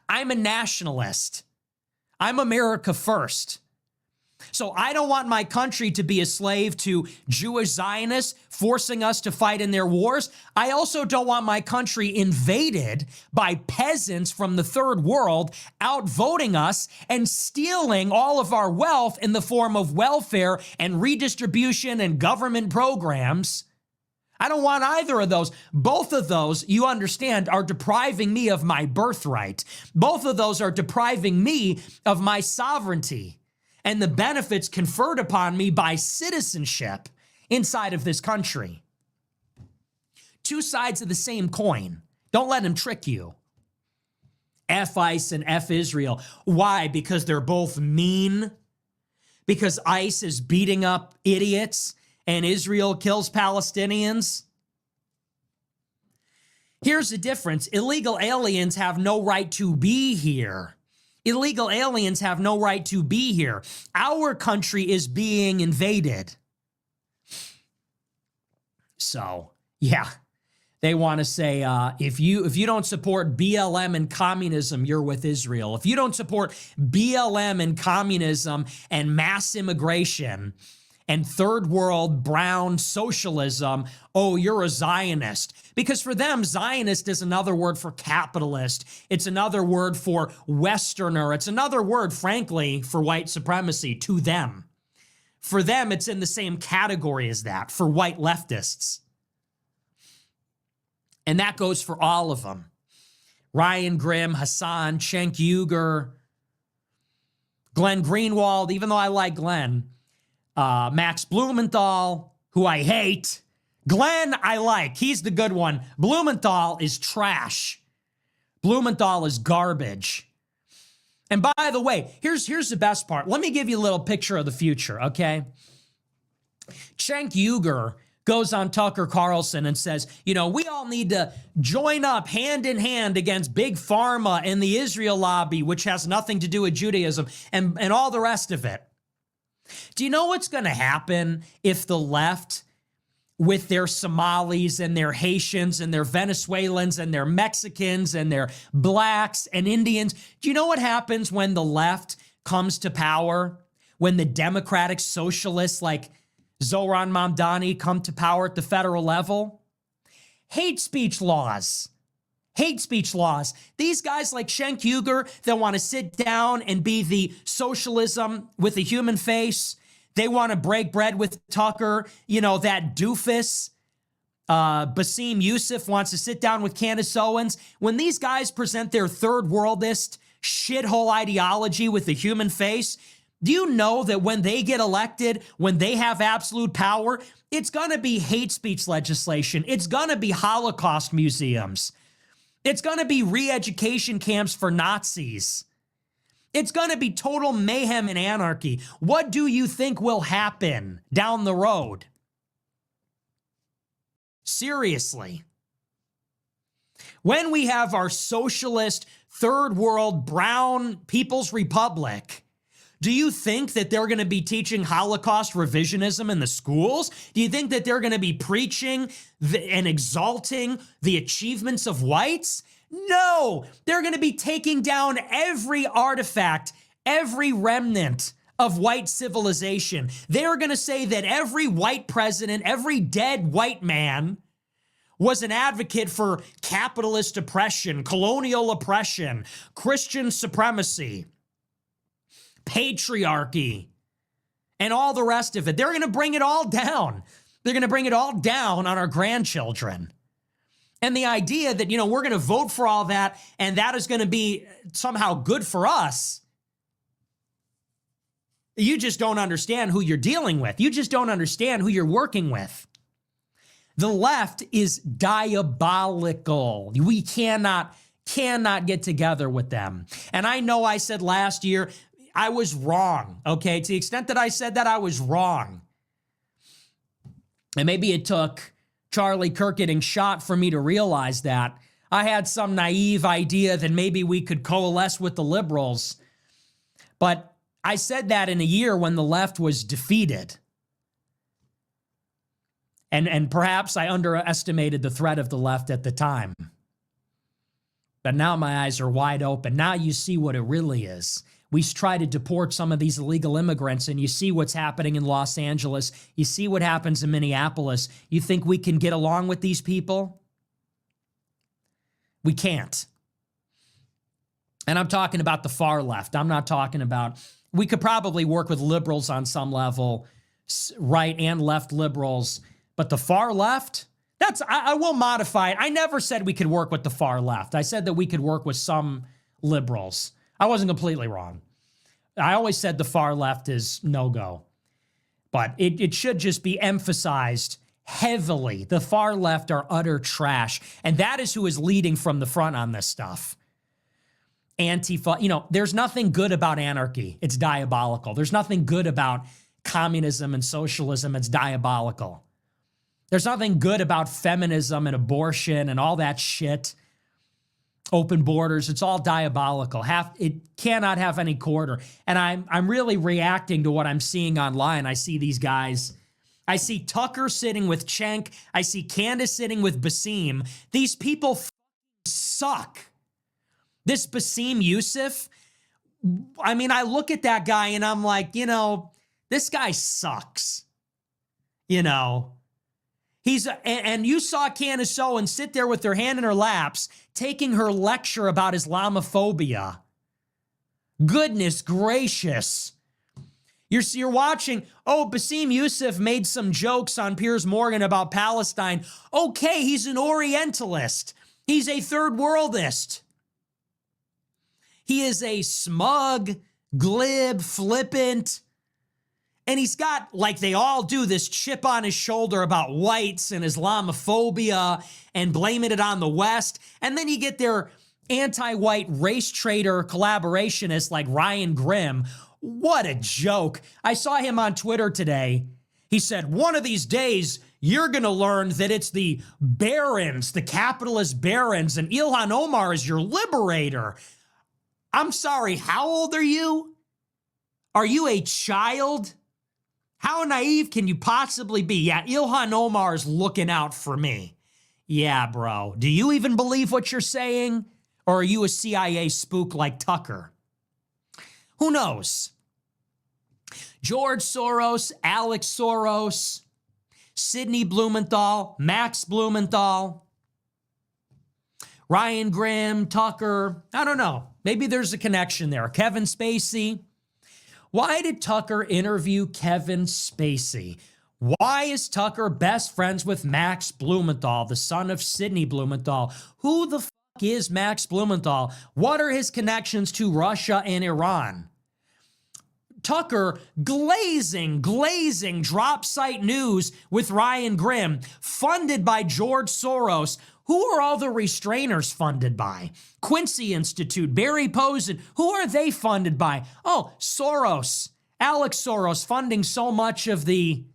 I'm a nationalist. I'm America first. So I don't want my country to be a slave to Jewish Zionists forcing us to fight in their wars. I also don't want my country invaded by peasants from the third world outvoting us and stealing all of our wealth in the form of welfare and redistribution and government programs. I don't want either of those. Both of those, you understand, are depriving me of my birthright. Both of those are depriving me of my sovereignty and the benefits conferred upon me by citizenship inside of this country. Two sides of the same coin. Don't let him trick you. F ICE and F Israel. Why? Because they're both mean? because ICE is beating up idiots and Israel kills Palestinians? Here's the difference. Illegal aliens have no right to be here. Illegal aliens have no right to be here. Our country is being invaded. So, yeah, they want to say, if you don't support BLM and communism, you're with Israel. If you don't support BLM and communism and mass immigration and third world brown socialism, oh, you're a Zionist. Because for them, Zionist is another word for capitalist. It's another word for Westerner. It's another word, frankly, for white supremacy to them. For them, it's in the same category as that, for white leftists. And that goes for all of them. Ryan Grimm, Hassan, Cenk Uygur, Glenn Greenwald, even though I like Glenn, Max Blumenthal, who I hate. Glenn, I like. He's the good one. Blumenthal is trash. Blumenthal is garbage. And by the way, here's the best part. Let me give you a little picture of the future, okay? Cenk Uygur goes on Tucker Carlson and says, we all need to join up hand in hand against Big Pharma and the Israel lobby, which has nothing to do with Judaism, and all the rest of it. Do you know what's going to happen if the left, with their Somalis and their Haitians and their Venezuelans and their Mexicans and their blacks and Indians, do you know what happens when the left comes to power? When the democratic socialists like Zohran Mamdani come to power at the federal level? Hate speech laws. Hate speech laws. These guys like Cenk Uygur that want to sit down and be the socialism with a human face. They want to break bread with Tucker. That doofus, Basim Youssef, wants to sit down with Candace Owens. When these guys present their third worldist shithole ideology with a human face, do you know that when they get elected, when they have absolute power, it's going to be hate speech legislation. It's going to be Holocaust museums. It's going to be re-education camps for Nazis. It's going to be total mayhem and anarchy. What do you think will happen down the road? Seriously. When we have our socialist, third world, brown People's Republic, do you think that they're going to be teaching Holocaust revisionism in the schools? Do you think that they're going to be preaching and exalting the achievements of whites? No, they're going to be taking down every artifact, every remnant of white civilization. They're going to say that every white president, every dead white man was an advocate for capitalist oppression, colonial oppression, Christian supremacy, patriarchy, and all the rest of it. They're going to bring it all down. They're going to bring it all down on our grandchildren. And the idea that, we're going to vote for all that and that is going to be somehow good for us. You just don't understand who you're dealing with. You just don't understand who you're working with. The left is diabolical. We cannot get together with them. And I know I said last year, I was wrong, okay? To the extent that I said that, I was wrong. And maybe it took Charlie Kirk getting shot for me to realize that. I had some naive idea that maybe we could coalesce with the liberals. But I said that in a year when the left was defeated. And perhaps I underestimated the threat of the left at the time. But now my eyes are wide open. Now you see what it really is. We try to deport some of these illegal immigrants, and you see what's happening in Los Angeles. You see what happens in Minneapolis. You think we can get along with these people? We can't. And I'm talking about the far left. I'm not talking about, we could probably work with liberals on some level, right and left liberals, but the far left, I will modify it. I never said we could work with the far left. I said that we could work with some liberals. I wasn't completely wrong. I always said the far left is no-go. But it should just be emphasized heavily. The far left are utter trash. And that is who is leading from the front on this stuff. Antifa. You know, there's nothing good about anarchy. It's diabolical. There's nothing good about communism and socialism. It's diabolical. There's nothing good about feminism and abortion and all that shit. Open borders. It's all diabolical. It cannot have any quarter. And I'm really reacting to what I'm seeing online. I see these guys. I see Tucker sitting with Cenk. I see Candace sitting with Basim. These people suck. This Basim Youssef, I mean, I look at that guy and I'm like, you know, this guy sucks. You know, and you saw Candace Owen sit there with her hand in her laps, taking her lecture about Islamophobia. Goodness gracious. You're watching, oh, Basim Youssef made some jokes on Piers Morgan about Palestine. Okay, he's an Orientalist. He's a third worldist. He is a smug, glib, flippant, and he's got, like they all do, this chip on his shoulder about whites and Islamophobia and blaming it on the West. And then you get their anti-white race traitor collaborationists like Ryan Grimm. What a joke. I saw him on Twitter today. He said, one of these days, you're going to learn that it's the barons, the capitalist barons, and Ilhan Omar is your liberator. I'm sorry, how old are you? Are you a child? How naive can you possibly be? Yeah, Ilhan Omar is looking out for me. Yeah, bro. Do you even believe what you're saying? Or are you a CIA spook like Tucker? Who knows? George Soros, Alex Soros, Sidney Blumenthal, Max Blumenthal, Ryan Grimm, Tucker. I don't know. Maybe there's a connection there. Kevin Spacey. Why did Tucker interview Kevin Spacey? Why is Tucker best friends with Max Blumenthal, the son of Sidney Blumenthal? Who the fuck is Max Blumenthal? What are his connections to Russia and Iran? Tucker glazing drop site news with Ryan Grimm, funded by George Soros. Who are all the restrainers funded by? Quincy Institute, Barry Posen. Who are they funded by? Oh, Soros, Alex Soros, funding so much of the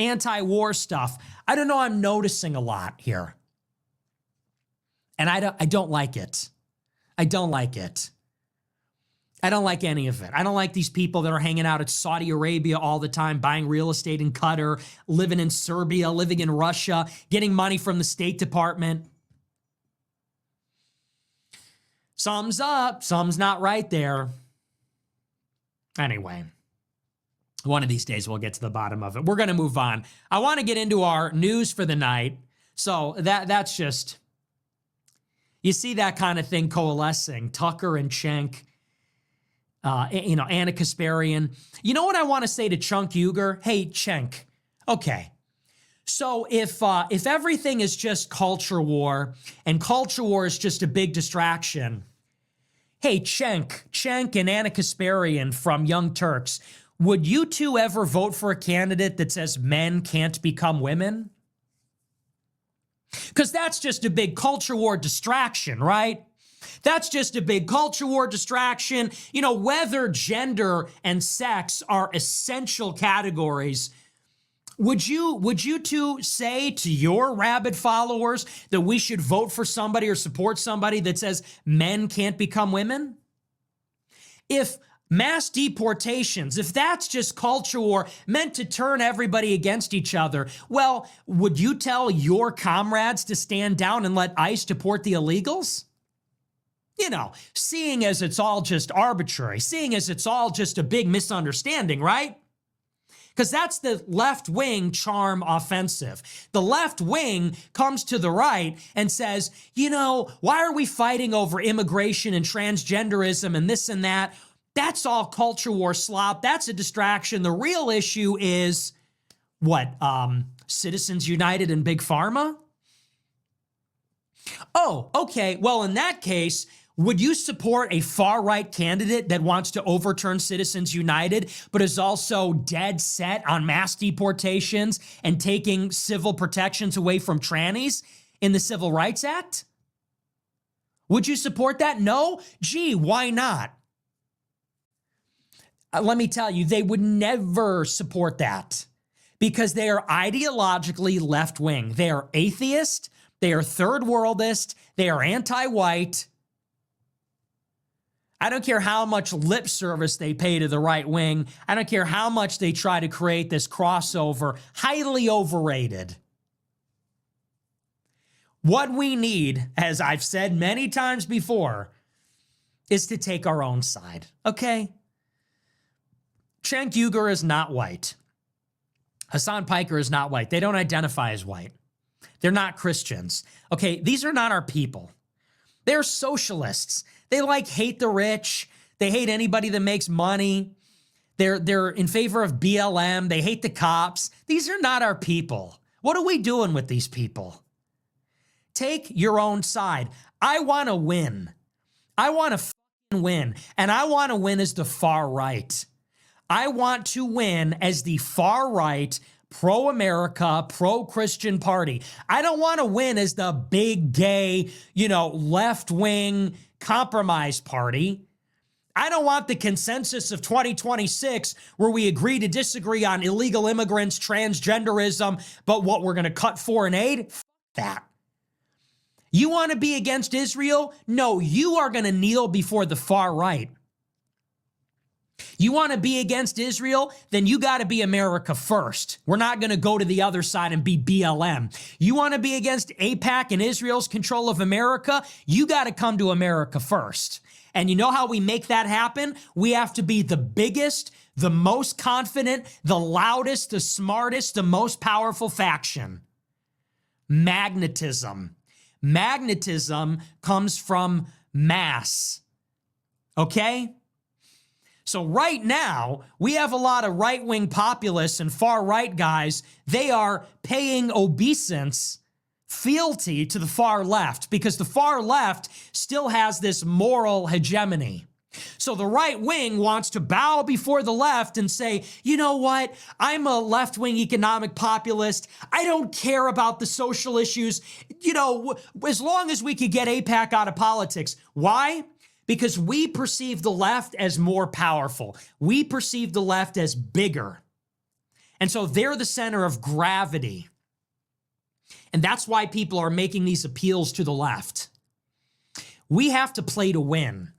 anti-war stuff. I don't know. I'm noticing a lot here. And I don't like it. I don't like it. I don't like any of it. I don't like these people that are hanging out at Saudi Arabia all the time, buying real estate in Qatar, living in Serbia, living in Russia, getting money from the State Department. Something's up. Something's not right there. Anyway, one of these days we'll get to the bottom of it. We're going to move on. I want to get into our news for the night. So that's just, you see that kind of thing coalescing. Tucker and Cenk. Anna Kasparian. You know what I want to say to Chunk Uygur? Hey, Cenk. Okay. So if everything is just culture war and culture war is just a big distraction, hey, Cenk and Anna Kasparian from Young Turks, would you two ever vote for a candidate that says men can't become women? Because that's just a big culture war distraction, right? That's just a big culture war distraction. You know, whether gender and sex are essential categories, would you two say to your rabid followers that we should vote for somebody or support somebody that says men can't become women? If mass deportations, if that's just culture war meant to turn everybody against each other, well, would you tell your comrades to stand down and let ICE deport the illegals? You know, seeing as it's all just arbitrary, seeing as it's all just a big misunderstanding, right? Because that's the left-wing charm offensive. The left wing comes to the right and says, you know, why are we fighting over immigration and transgenderism and this and that? That's all culture war slop. That's a distraction. The real issue is what? Citizens United and Big Pharma? Oh, okay. Well, in that case, would you support a far-right candidate that wants to overturn Citizens United, but is also dead set on mass deportations and taking civil protections away from trannies in the Civil Rights Act? Would you support that? No? Gee, why not? Let me tell you, they would never support that because they are ideologically left-wing. They are atheist, they are third worldist, they are anti-white. I don't care how much lip service they pay to the right wing. I don't care how much they try to create this crossover. Highly overrated. What we need, as I've said many times before, is to take our own side, okay? Cenk Uygur is not white. Hassan Piker is not white. They don't identify as white. They're not Christians. Okay, these are not our people. They're socialists. They hate the rich. They hate anybody that makes money. They're in favor of BLM. They hate the cops. These are not our people. What are we doing with these people? Take your own side. I want to win. I want to win. And I want to win as the far right. I want to win as the far right, pro-America, pro-Christian party. I don't want to win as the big gay, left-wing compromise party. I don't want the consensus of 2026 where we agree to disagree on illegal immigrants, transgenderism, but what we're going to cut foreign aid? F that. You want to be against Israel? No, you are going to kneel before the far right. You want to be against Israel? Then you got to be America first. We're not going to go to the other side and be BLM. You want to be against AIPAC and Israel's control of America? You got to come to America first. And you know how we make that happen? We have to be the biggest, the most confident, the loudest, the smartest, the most powerful faction. Magnetism. Magnetism comes from mass. Okay? So right now, we have a lot of right-wing populists and far-right guys. They are paying obeisance, fealty to the far left because the far left still has this moral hegemony. So the right wing wants to bow before the left and say, you know what? I'm a left-wing economic populist. I don't care about the social issues. As long as we could get AIPAC out of politics. Why? Because we perceive the left as more powerful. We perceive the left as bigger. And so they're the center of gravity. And that's why people are making these appeals to the left. We have to play to win.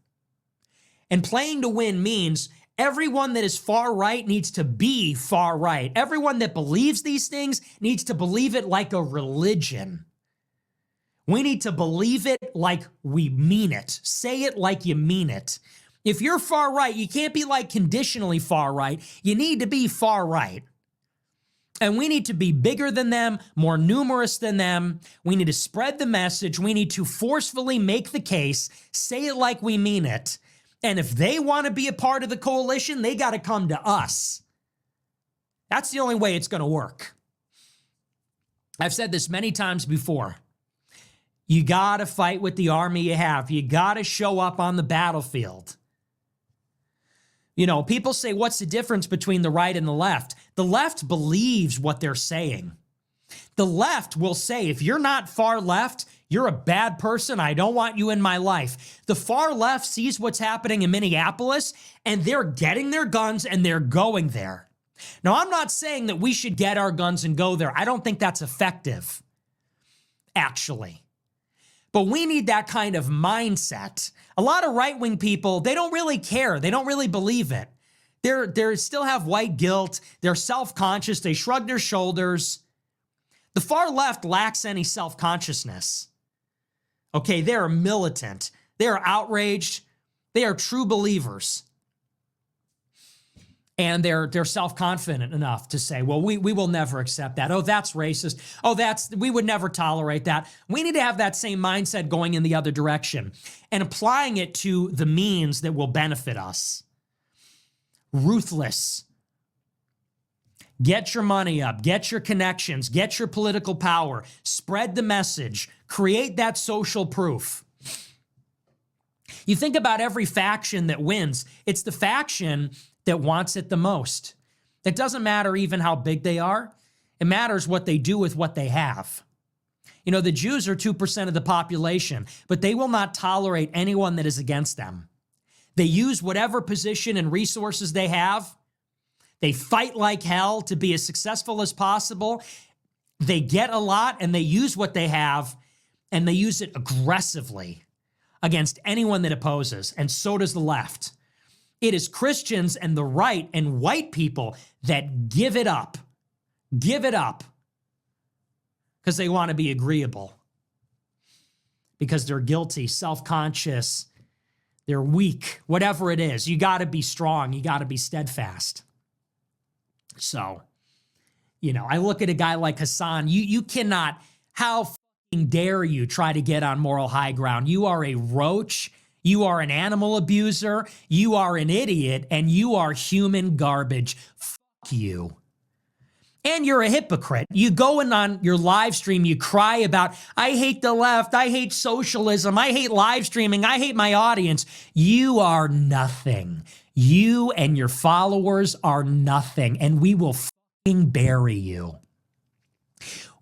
And playing to win means everyone that is far right needs to be far right. Everyone that believes these things needs to believe it like a religion. We need to believe it like we mean it. Say it like you mean it. If you're far right, you can't be conditionally far right. You need to be far right. And we need to be bigger than them, more numerous than them. We need to spread the message. We need to forcefully make the case, say it like we mean it. And if they want to be a part of the coalition, they got to come to us. That's the only way it's going to work. I've said this many times before. You got to fight with the army you have. You got to show up on the battlefield. People say, what's the difference between the right and the left? The left believes what they're saying. The left will say, if you're not far left, you're a bad person. I don't want you in my life. The far left sees what's happening in Minneapolis, and they're getting their guns and they're going there. Now, I'm not saying that we should get our guns and go there. I don't think that's effective, actually. But we need that kind of mindset. A lot of right-wing people, they don't really care. They don't really believe it. They still have white guilt. They're self-conscious. They shrug their shoulders. The far left lacks any self-consciousness. Okay, they are militant. They are outraged. They are true believers. And they're self-confident enough to say, well, we will never accept that. Oh, that's racist. Oh, we would never tolerate that. We need to have that same mindset going in the other direction and applying it to the means that will benefit us. Ruthless. Get your money up, get your connections, get your political power, spread the message, create that social proof. You think about every faction that wins, it's the faction that wants it the most. It doesn't matter even how big they are. It matters what they do with what they have. You know, the Jews are 2% of the population, but they will not tolerate anyone that is against them. They use whatever position and resources they have. They fight like hell to be as successful as possible. They get a lot and they use what they have, and they use it aggressively against anyone that opposes, and so does the left. It is Christians and the right and white people that give it up, because they want to be agreeable, because they're guilty, self-conscious, they're weak, whatever it is. You got to be strong. You got to be steadfast. So, you know, I look at a guy like Hassan. You cannot, how fucking dare you try to get on moral high ground? You are a roach. You are an animal abuser. You are an idiot, and you are human garbage. Fuck you. And you're a hypocrite. You go in on your live stream, you cry about, I hate the left, I hate socialism, I hate live streaming, I hate my audience. You are nothing. You and your followers are nothing, and we will fucking bury you.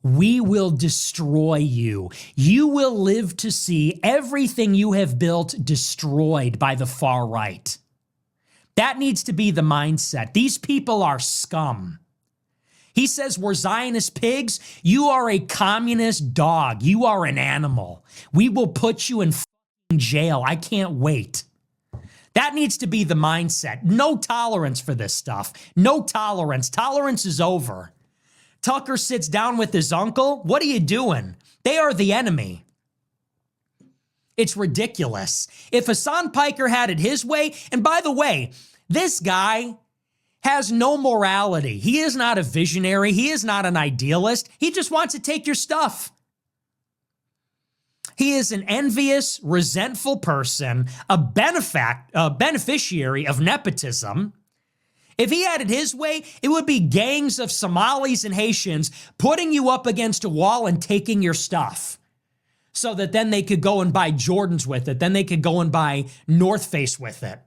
We will destroy you. You will live to see everything you have built destroyed by the far right. That needs to be the mindset. These people are scum. He says we're Zionist pigs. You are a communist dog. You are an animal. We will put you in jail. I can't wait. That needs to be the mindset. No tolerance for this stuff. No tolerance. Tolerance is over. Tucker sits down with his uncle. What are you doing? They are the enemy. It's ridiculous. If Hassan Piker had it his way, and by the way, this guy has no morality. He is not a visionary. He is not an idealist. He just wants to take your stuff. He is an envious, resentful person, a beneficiary of nepotism. If he had it his way, it would be gangs of Somalis and Haitians putting you up against a wall and taking your stuff so that then they could go and buy Jordans with it. Then they could go and buy North Face with it.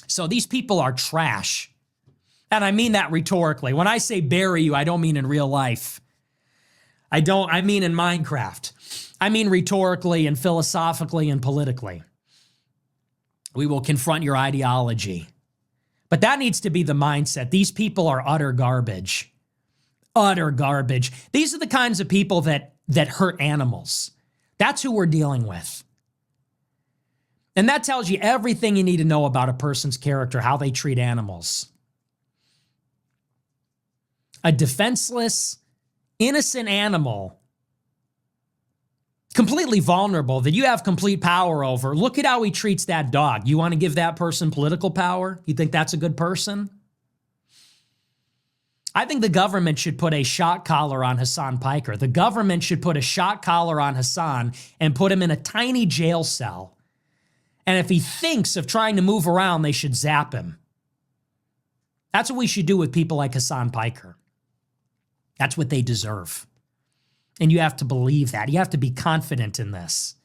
So these people are trash. And I mean that rhetorically. When I say bury you, I don't mean in real life. I mean in Minecraft. I mean rhetorically and philosophically and politically. We will confront your ideology. But that needs to be the mindset. These people are utter garbage. Utter garbage. These are the kinds of people that hurt animals. That's who we're dealing with. And that tells you everything you need to know about a person's character, how they treat animals. A defenseless, innocent animal, completely vulnerable, that you have complete power over. Look at how he treats that dog. You want to give that person political power? You think that's a good person? I think the government should put a shot collar on Hassan Piker. The government should put a shot collar on Hassan and put him in a tiny jail cell. And if he thinks of trying to move around, they should zap him. That's what we should do with people like Hassan Piker. That's what they deserve. And you have to believe that. You have to be confident in this.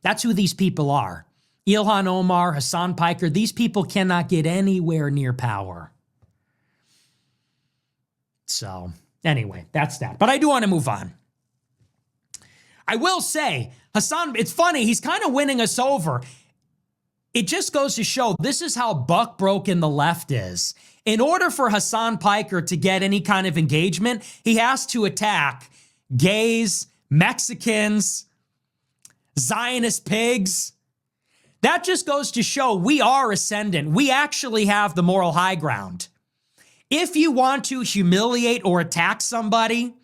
That's who these people are. Ilhan Omar, Hassan Piker, these people cannot get anywhere near power. So, anyway, that's that. But I do want to move on. I will say, Hassan, it's funny, he's kind of winning us over. It just goes to show this is how buck-broken the left is. In order for Hassan Piker to get any kind of engagement, he has to attack gays, Mexicans, Zionist pigs. That just goes to show we are ascendant. We actually have the moral high ground. If you want to humiliate or attack somebody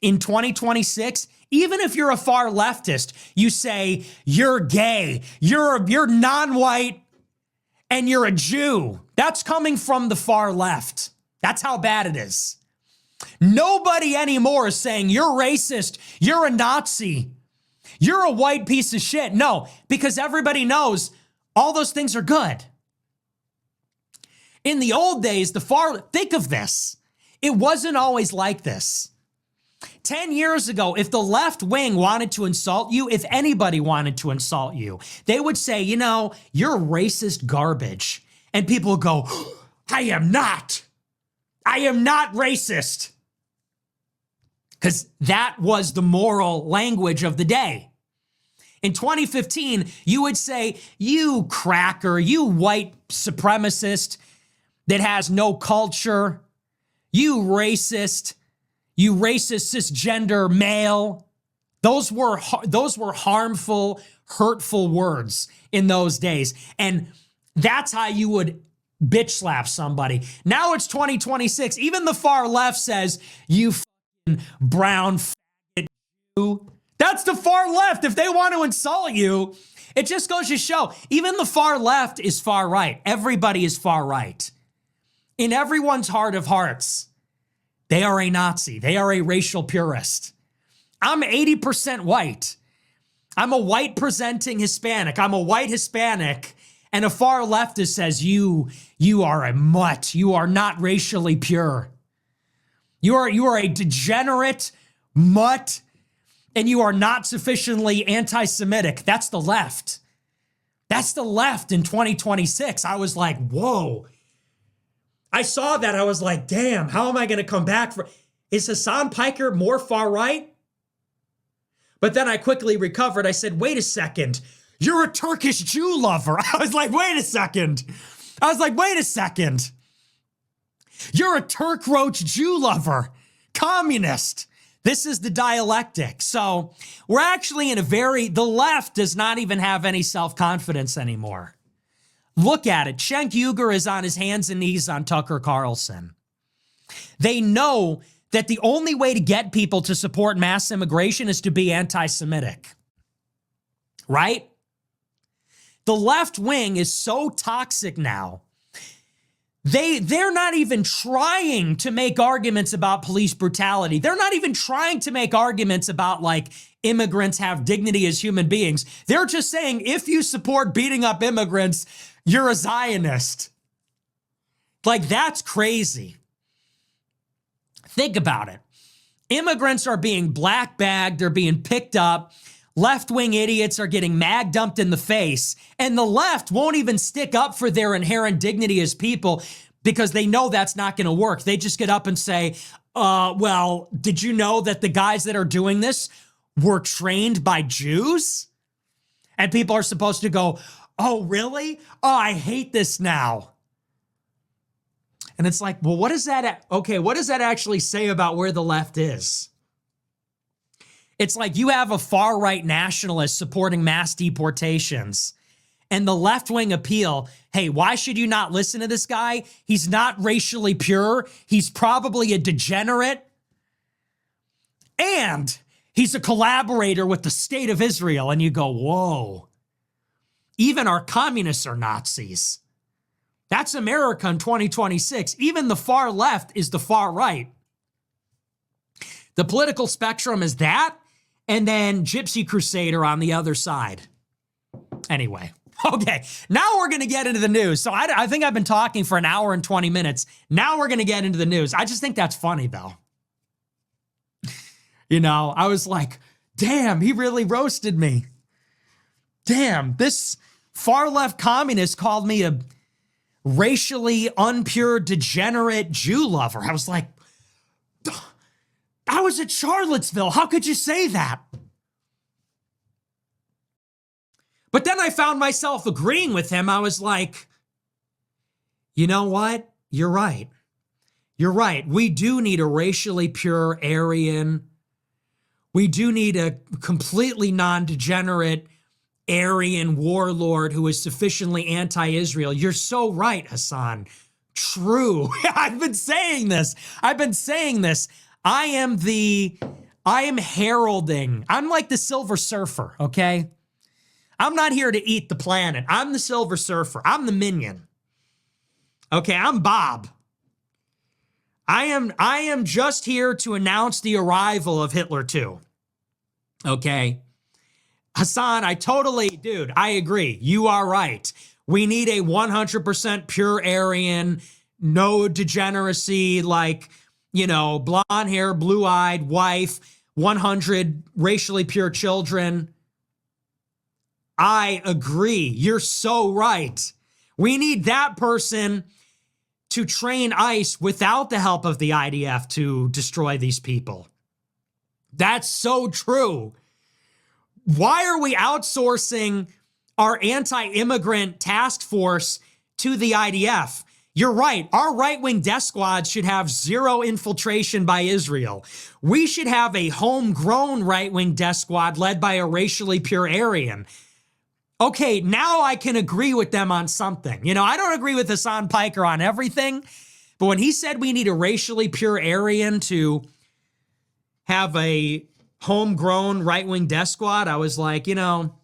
in 2026, even if you're a far leftist, you say, you're gay, you're non-white, and you're a Jew. That's coming from the far left. That's how bad it is. Nobody anymore is saying, you're racist, you're a Nazi, you're a white piece of shit. No, because everybody knows all those things are good. In the old days, think of this. It wasn't always like this. 10 years ago, if the left wing wanted to insult you, if anybody wanted to insult you, they would say, you know, you're racist garbage. And people would go, I am not racist. because that was the moral language of the day. In 2015, you would say, you cracker, you white supremacist that has no culture, you racist cisgender male. Those were harmful, hurtful words in those days. And that's how you would bitch slap somebody. Now it's 2026. Even the far left says, you fucking brown faggot Jew. That's the far left. If they want to insult you, it just goes to show, even the far left is far right. Everybody is far right. In everyone's heart of hearts, they are a Nazi. They are a racial purist. I'm 80% white. I'm a white presenting Hispanic. I'm a white Hispanic. And a far leftist says, you are a mutt. You are not racially pure. You are a degenerate mutt, and you are not sufficiently anti-Semitic. That's the left. That's the left in 2026. I was like, whoa. I saw that. I was like, damn, how am I going to come back? Is Hassan Piker more far right? But then I quickly recovered. I said, wait a second. You're a Turkish Jew lover. I was like, wait a second. You're a Turk roach Jew lover, communist. This is the dialectic. So we're actually in the left does not even have any self-confidence anymore. Look at it. Cenk Uygur is on his hands and knees on Tucker Carlson. They know that the only way to get people to support mass immigration is to be anti-Semitic. Right? The left wing is so toxic now. They're not even trying to make arguments about police brutality. They're not even trying to make arguments about like immigrants have dignity as human beings. They're just saying, if you support beating up immigrants, you're a Zionist. Like, that's crazy. Think about it. Immigrants are being black bagged. They're being picked up. Left-wing idiots are getting mag dumped in the face, and the left won't even stick up for their inherent dignity as people because they know that's not going to work. They just get up and say, well, did you know that the guys that are doing this were trained by Jews? And people are supposed to go, oh, really? Oh, I hate this now. And it's like, well, what does that actually say about where the left is? It's like you have a far-right nationalist supporting mass deportations and the left-wing appeal, hey, why should you not listen to this guy? He's not racially pure. He's probably a degenerate. And he's a collaborator with the state of Israel. And you go, whoa. Even our communists are Nazis. That's America in 2026. Even the far left is the far right. The political spectrum is that, and then Gypsy Crusader on the other side. Anyway, okay, now we're going to get into the news. So I think I've been talking for an hour and 20 minutes. Now we're going to get into the news. I just think that's funny, though. You know, I was like, damn, he really roasted me. Damn, this far left communist called me a racially unpure, degenerate Jew lover. I was like, I was at Charlottesville. How could you say that? But then I found myself agreeing with him. I was like, you know what? You're right. You're right. We do need a racially pure Aryan. We do need a completely non-degenerate Aryan warlord who is sufficiently anti-Israel. You're so right, Hassan. True. I've been saying this. I am heralding. I'm like the Silver Surfer, okay? I'm not here to eat the planet. I'm the Silver Surfer. I'm the minion. Okay, I'm Bob. I am just here to announce the arrival of Hitler too. Okay? Hassan, dude, I agree. You are right. We need a 100% pure Aryan, no degeneracy, like, you know, blonde hair, blue-eyed wife, 100 racially pure children. I agree. You're so right. We need that person to train ICE without the help of the IDF to destroy these people. That's so true. Why are we outsourcing our anti-immigrant task force to the IDF? You're right. Our right-wing death squads should have zero infiltration by Israel. We should have a homegrown right-wing death squad led by a racially pure Aryan. Okay, now I can agree with them on something. You know, I don't agree with Hassan Piker on everything, but when he said we need a racially pure Aryan to have a homegrown right-wing death squad, I was like, you know,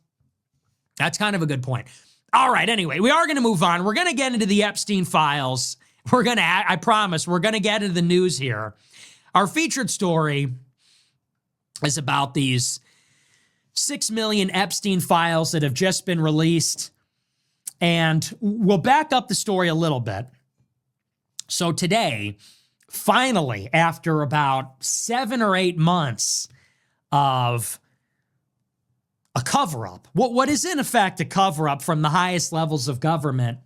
that's kind of a good point. All right, anyway, we are going to move on. We're going to get into the Epstein files. I promise, we're going to get into the news here. Our featured story is about these 6 million Epstein files that have just been released. And we'll back up the story a little bit. So today, finally, after about 7 or 8 months of a cover-up, what is in effect a cover-up from the highest levels of government,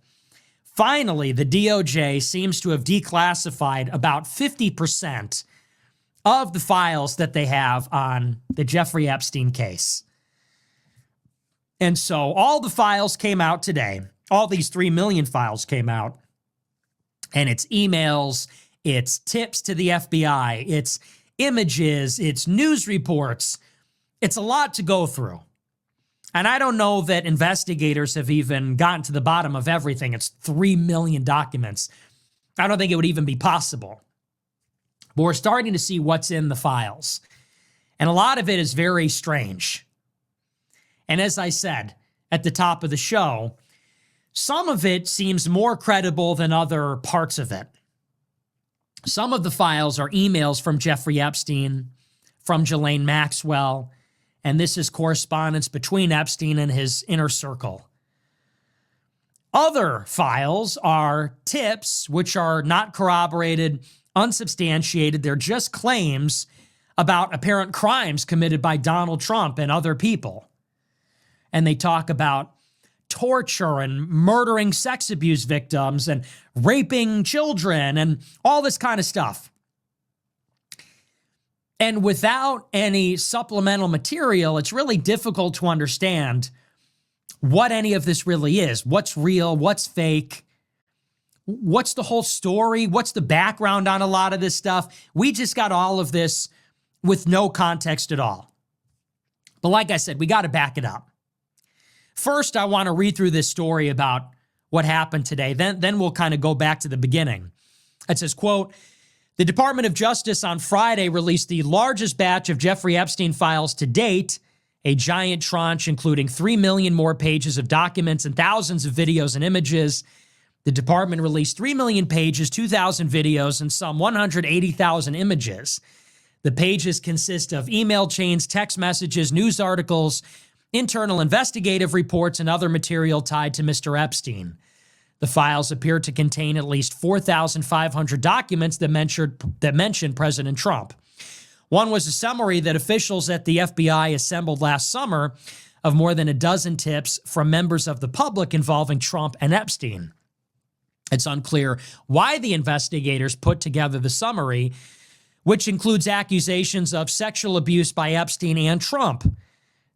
finally, the DOJ seems to have declassified about 50% of the files that they have on the Jeffrey Epstein case. And so all the files came out today. All these 3 million files came out. And it's emails, it's tips to the FBI, it's images, it's news reports. It's a lot to go through. And I don't know that investigators have even gotten to the bottom of everything. It's 3 million documents. I don't think it would even be possible. But we're starting to see what's in the files. And a lot of it is very strange. And as I said at the top of the show, some of it seems more credible than other parts of it. Some of the files are emails from Jeffrey Epstein, from Ghislaine Maxwell, and this is correspondence between Epstein and his inner circle. Other files are tips, which are not corroborated, unsubstantiated. They're just claims about apparent crimes committed by Donald Trump and other people. And they talk about torture and murdering sex abuse victims and raping children and all this kind of stuff. And without any supplemental material, it's really difficult to understand what any of this really is. What's real? What's fake? What's the whole story? What's the background on a lot of this stuff? We just got all of this with no context at all. But like I said, we got to back it up. First, I want to read through this story about what happened today. Then we'll kind of go back to the beginning. It says, quote, "The Department of Justice on Friday released the largest batch of Jeffrey Epstein files to date, a giant tranche including 3 million more pages of documents and thousands of videos and images. The department released 3 million pages, 2,000 videos, and some 180,000 images. The pages consist of email chains, text messages, news articles, internal investigative reports, and other material tied to Mr. Epstein. The files appear to contain at least 4,500 documents that mention President Trump. One was a summary that officials at the FBI assembled last summer of more than a dozen tips from members of the public involving Trump and Epstein. It's unclear why the investigators put together the summary, which includes accusations of sexual abuse by Epstein and Trump.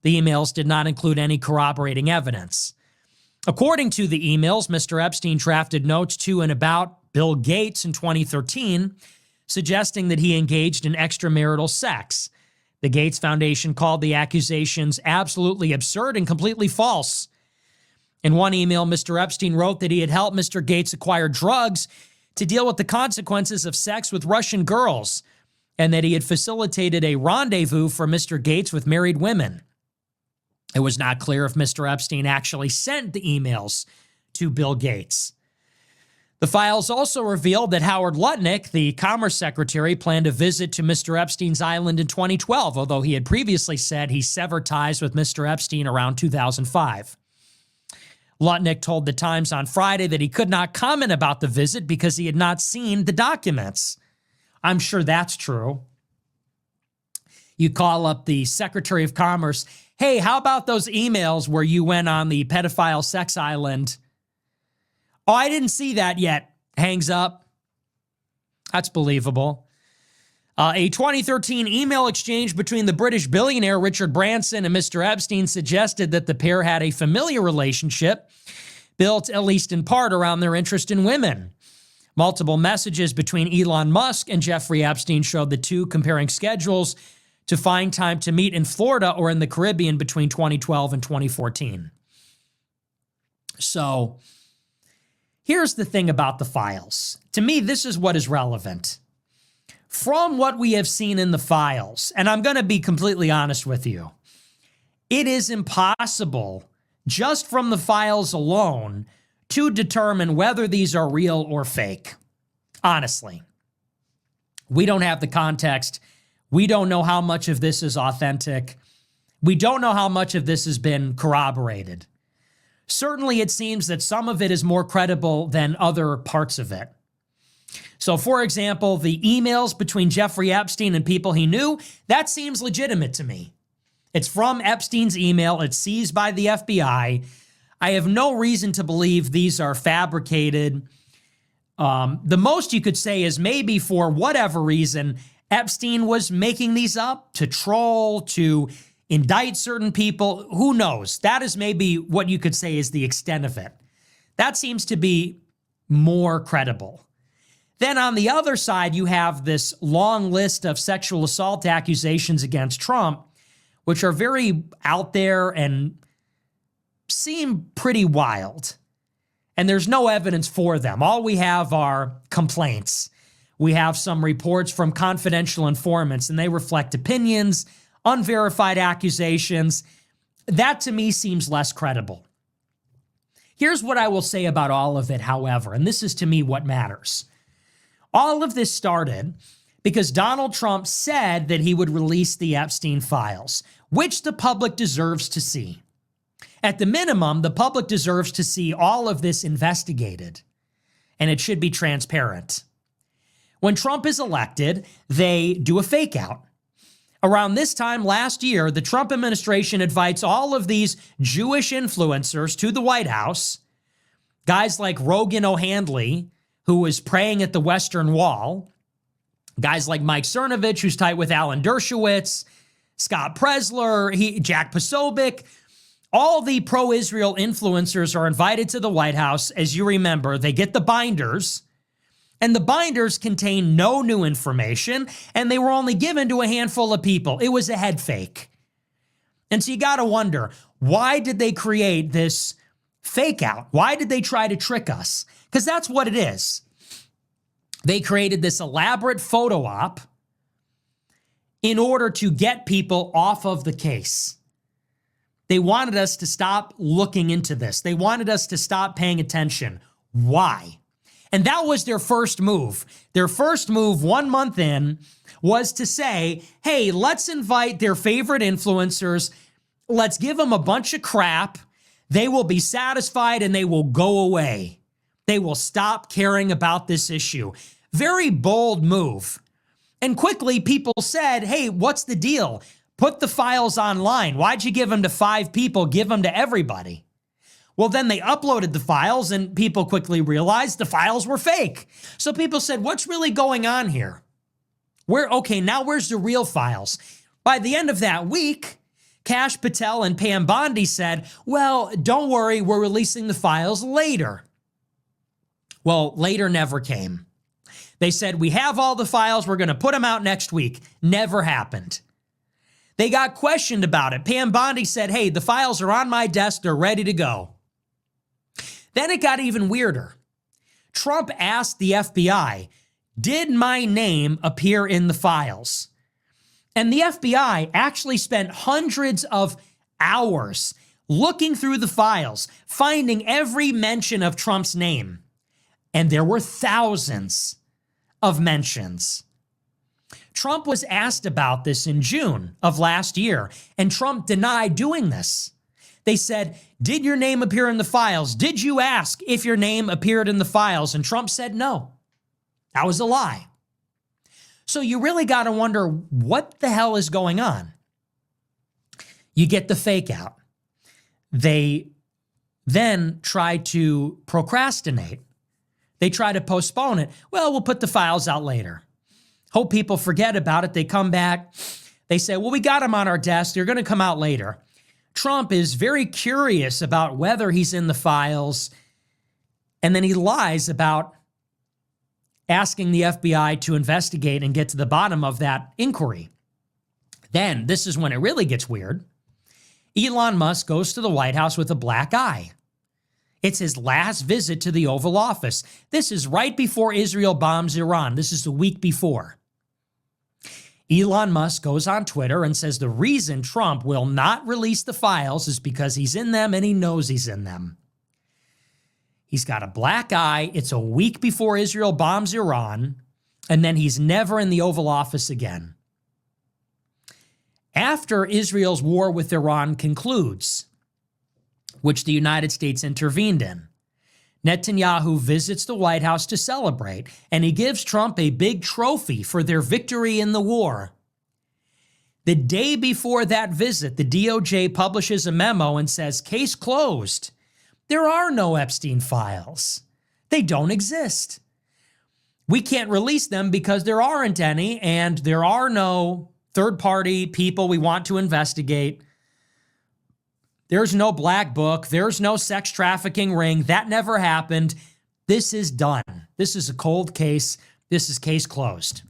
The emails did not include any corroborating evidence. According to the emails, Mr. Epstein drafted notes to and about Bill Gates in 2013, suggesting that he engaged in extramarital sex. The Gates Foundation called the accusations absolutely absurd and completely false. In one email, Mr. Epstein wrote that he had helped Mr. Gates acquire drugs to deal with the consequences of sex with Russian girls, and that he had facilitated a rendezvous for Mr. Gates with married women. It was not clear if Mr. Epstein actually sent the emails to Bill Gates. The files also revealed that Howard Lutnick, the Commerce Secretary, planned a visit to Mr. Epstein's island in 2012, although he had previously said he severed ties with Mr. Epstein around 2005. Lutnick told the Times on Friday that he could not comment about the visit because he had not seen the documents. I'm sure that's true. You call up the Secretary of Commerce, hey, how about those emails where you went on the pedophile sex island? Oh, I didn't see that yet. Hangs up. That's believable. A 2013 email exchange between the British billionaire Richard Branson and Mr. Epstein suggested that the pair had a familiar relationship built, at least in part, around their interest in women. Multiple messages between Elon Musk and Jeffrey Epstein showed the two comparing schedules to find time to meet in Florida or in the Caribbean between 2012 and 2014. So here's the thing about the files. To me, this is what is relevant. From what we have seen in the files, and I'm going to be completely honest with you, it is impossible, just from the files alone, to determine whether these are real or fake. Honestly. We don't have the context. We don't know how much of this is authentic. We don't know how much of this has been corroborated. Certainly, it seems that some of it is more credible than other parts of it. So, for example, the emails between Jeffrey Epstein and people he knew, that seems legitimate to me. It's from Epstein's email. It's seized by the FBI. I have no reason to believe these are fabricated. The most you could say is maybe for whatever reason, Epstein was making these up to troll, to indict certain people. Who knows? That is maybe what you could say is the extent of it. That seems to be more credible. Then on the other side, you have this long list of sexual assault accusations against Trump, which are very out there and seem pretty wild. And there's no evidence for them. All we have are complaints. We have some reports from confidential informants, and they reflect opinions, unverified accusations. That to me seems less credible. Here's what I will say about all of it, however, and this is to me what matters. All of this started because Donald Trump said that he would release the Epstein files, which the public deserves to see. At the minimum, the public deserves to see all of this investigated, and it should be transparent. When Trump is elected, they do a fake out. Around this time last year, the Trump administration invites all of these Jewish influencers to the White House, guys like Rogan O'Handley, who was praying at the Western Wall, guys like Mike Cernovich, who's tight with Alan Dershowitz, Scott Presler, Jack Posobiec. All the pro-Israel influencers are invited to the White House. As you remember, they get the binders, and the binders contain no new information, and they were only given to a handful of people. It was a head fake. And so you got to wonder, why did they create this fake out? Why did they try to trick us? Because that's what it is. They created this elaborate photo op in order to get people off of the case. They wanted us to stop looking into this. They wanted us to stop paying attention. Why? And that was their first move. Their first move 1 month in was to say, hey, let's invite their favorite influencers. Let's give them a bunch of crap. They will be satisfied and they will go away. They will stop caring about this issue. Very bold move. And quickly people said, hey, what's the deal? Put the files online. Why'd you give them to 5 people? Give them to everybody. Well, then they uploaded the files and people quickly realized the files were fake. So people said, what's really going on here? Now where's the real files? By the end of that week, Kash Patel and Pam Bondi said, well, don't worry, we're releasing the files later. Well, later never came. They said, we have all the files, we're going to put them out next week. Never happened. They got questioned about it. Pam Bondi said, hey, the files are on my desk, they're ready to go. Then it got even weirder. Trump asked the FBI, did my name appear in the files? And the FBI actually spent hundreds of hours looking through the files, finding every mention of Trump's name. And there were thousands of mentions. Trump was asked about this in June of last year, and Trump denied doing this. They said, did your name appear in the files? Did you ask if your name appeared in the files? And Trump said no. That was a lie. So you really got to wonder what the hell is going on. You get the fake out. They then try to procrastinate. They try to postpone it. Well, we'll put the files out later. Hope people forget about it. They come back. They say, well, we got them on our desk. They're going to come out later. Trump is very curious about whether he's in the files, and then he lies about asking the FBI to investigate and get to the bottom of that inquiry. Then, this is when it really gets weird. Elon Musk goes to the White House with a black eye. It's his last visit to the Oval Office. This is right before Israel bombs Iran. This is the week before. Elon Musk goes on Twitter and says the reason Trump will not release the files is because he's in them and he knows he's in them. He's got a black eye. It's a week before Israel bombs Iran, and then he's never in the Oval Office again. After Israel's war with Iran concludes, which the United States intervened in, Netanyahu visits the White House to celebrate, and he gives Trump a big trophy for their victory in the war. The day before that visit, the DOJ publishes a memo and says, case closed. There are no Epstein files. They don't exist. We can't release them because there aren't any, and there are no third-party people we want to investigate. There's no black book. There's no sex trafficking ring. That never happened. This is done. This is a cold case. This is case closed.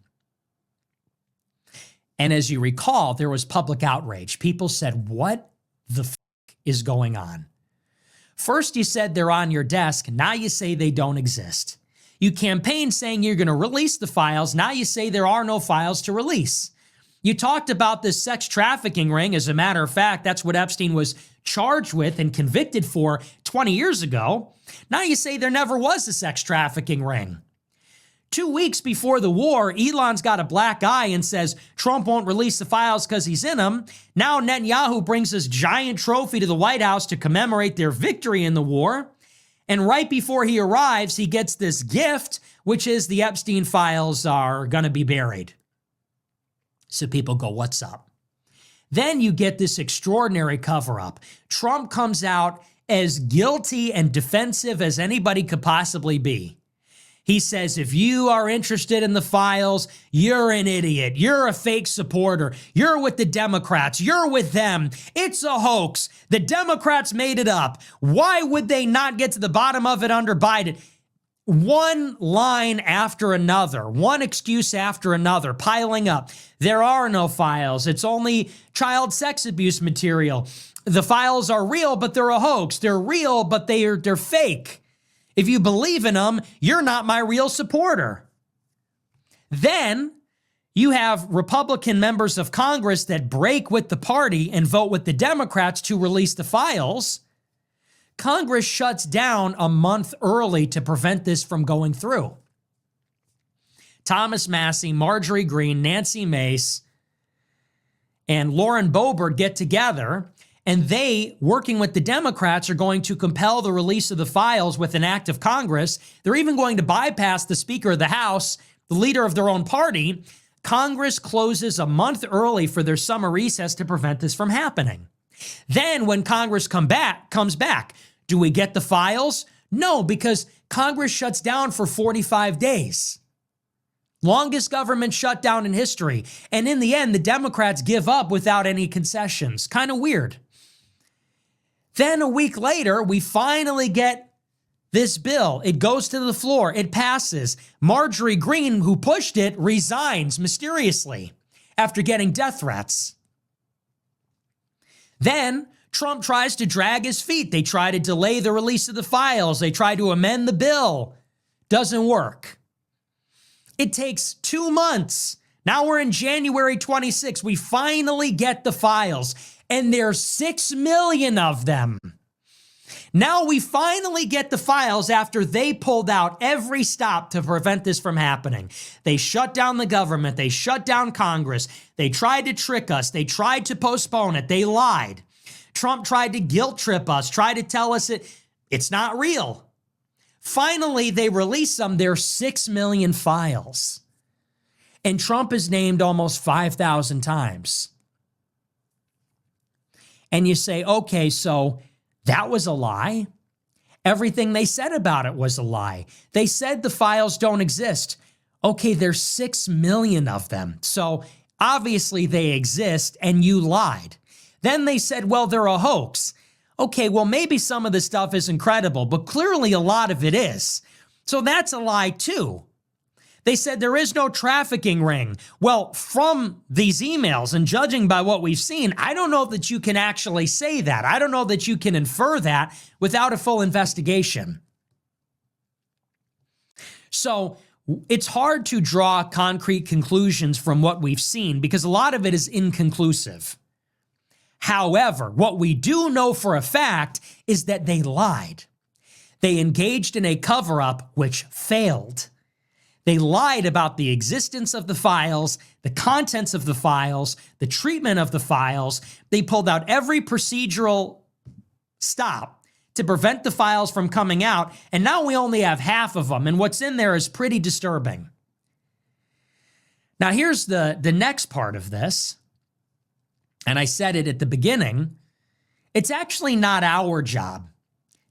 And as you recall, there was public outrage. People said, what the f*** is going on? First you said they're on your desk. Now you say they don't exist. You campaigned saying you're going to release the files. Now you say there are no files to release. You talked about this sex trafficking ring. As a matter of fact, that's what Epstein was charged with and convicted for 20 years ago. Now you say there never was a sex trafficking ring. 2 weeks before the war, Elon's got a black eye and says Trump won't release the files because he's in them. Now Netanyahu brings this giant trophy to the White House to commemorate their victory in the war. And right before he arrives, he gets this gift, which is the Epstein files are going to be buried. So people go, what's up? Then you get this extraordinary cover-up. Trump comes out as guilty and defensive as anybody could possibly be. He says, if you are interested in the files, you're an idiot. You're a fake supporter. You're with the Democrats. You're with them. It's a hoax. The Democrats made it up. Why would they not get to the bottom of it under Biden? One line after another, one excuse after another, piling up. There are no files. It's only child sex abuse material. The files are real, but they're a hoax. They're real, but they're fake. If you believe in them, you're not my real supporter. Then you have Republican members of Congress that break with the party and vote with the Democrats to release the files. Congress shuts down a month early to prevent this from going through. Thomas Massie, Marjorie Greene, Nancy Mace, and Lauren Boebert get together, and they, working with the Democrats, are going to compel the release of the files with an act of Congress. They're even going to bypass the Speaker of the House, the leader of their own party. Congress closes a month early for their summer recess to prevent this from happening. Then when Congress comes back, do we get the files? No, because Congress shuts down for 45 days. Longest government shutdown in history. And in the end, the Democrats give up without any concessions. Kind of weird. Then a week later, we finally get this bill. It goes to the floor. It passes. Marjorie Greene, who pushed it, resigns mysteriously after getting death threats. Then Trump tries to drag his feet. They try to delay the release of the files. They try to amend the bill. Doesn't work. It takes 2 months. Now we're in January 26. We finally get the files, and there's 6 million of them. Now we finally get the files after they pulled out every stop to prevent this from happening. They shut down the government. They shut down Congress. They tried to trick us. They tried to postpone it. They lied. Trump tried to guilt trip us, tried to tell us it's not real. Finally, they release them. There's 6 million files. And Trump is named almost 5,000 times. And you say, okay, so that was a lie. Everything they said about it was a lie. They said the files don't exist. Okay, there's 6 million of them. So obviously they exist and you lied. Then they said, well, they're a hoax. Okay, well, maybe some of the stuff isn't credible, but clearly a lot of it is. So that's a lie too. They said there is no trafficking ring. Well, from these emails and judging by what we've seen, I don't know that you can actually say that. I don't know that you can infer that without a full investigation. So it's hard to draw concrete conclusions from what we've seen because a lot of it is inconclusive. However, what we do know for a fact is that they lied. They engaged in a cover-up which failed. They lied about the existence of the files, the contents of the files, the treatment of the files. They pulled out every procedural stop to prevent the files from coming out, and now we only have half of them, and what's in there is pretty disturbing. Now here's the next part of this, and I said it at the beginning. It's actually not our job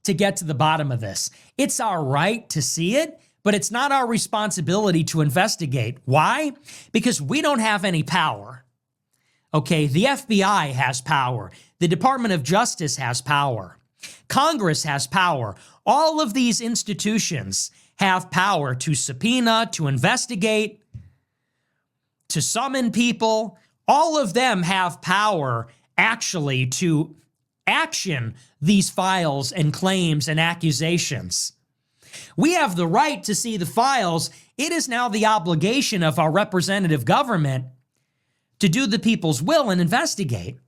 to get to the bottom of this. It's our right to see it, but it's not our responsibility to investigate. Why? Because we don't have any power. Okay, the FBI has power. The Department of Justice has power. Congress has power. All of these institutions have power to subpoena, to investigate, to summon people. All of them have power actually to action these files and claims and accusations. We have the right to see the files. It is now the obligation of our representative government to do the people's will and investigate.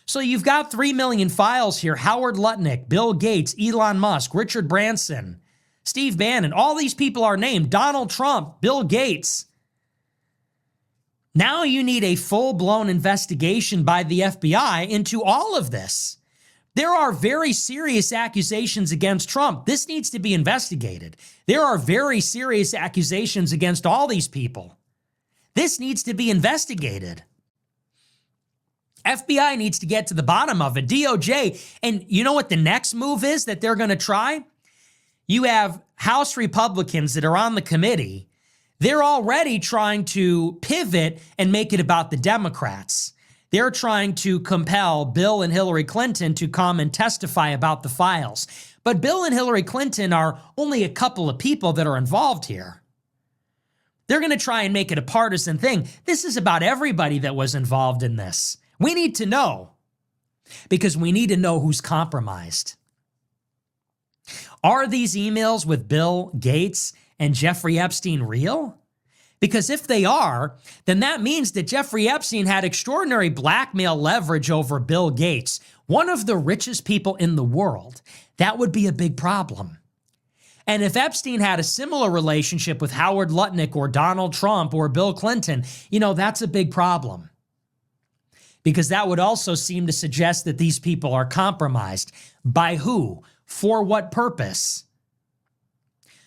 So you've got 3 million files here. Howard Lutnick, Bill Gates, Elon Musk, Richard Branson, Steve Bannon. All these people are named. Donald Trump, Bill Gates. Now you need a full-blown investigation by the FBI into all of this. There are very serious accusations against Trump. This needs to be investigated. There are very serious accusations against all these people. This needs to be investigated. FBI needs to get to the bottom of it. DOJ. And you know what the next move is that they're going to try? You have House Republicans that are on the committee. They're already trying to pivot and make it about the Democrats. They're trying to compel Bill and Hillary Clinton to come and testify about the files. But Bill and Hillary Clinton are only a couple of people that are involved here. They're going to try and make it a partisan thing. This is about everybody that was involved in this. We need to know, because we need to know who's compromised. Are these emails with Bill Gates and Jeffrey Epstein real? Because if they are, then that means that Jeffrey Epstein had extraordinary blackmail leverage over Bill Gates, one of the richest people in the world. That would be a big problem. And if Epstein had a similar relationship with Howard Lutnick or Donald Trump or Bill Clinton, that's a big problem. Because that would also seem to suggest that these people are compromised. By who? For what purpose?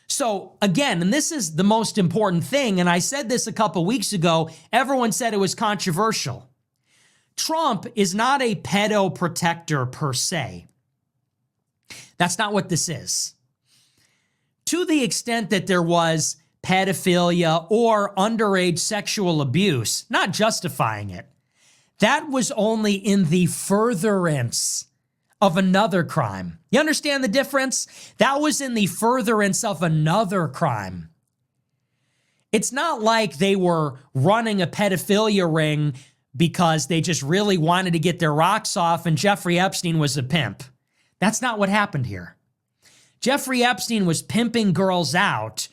So again, and this is the most important thing, and I said this a couple weeks ago, everyone said it was controversial. Trump is not a pedo protector per se. That's not what this is. To the extent that there was pedophilia or underage sexual abuse, not justifying it, that was only in the furtherance of another crime. You understand the difference? That was in the furtherance of another crime. It's not like they were running a pedophilia ring because they just really wanted to get their rocks off and Jeffrey Epstein was a pimp. That's not what happened here. Jeffrey Epstein was pimping girls out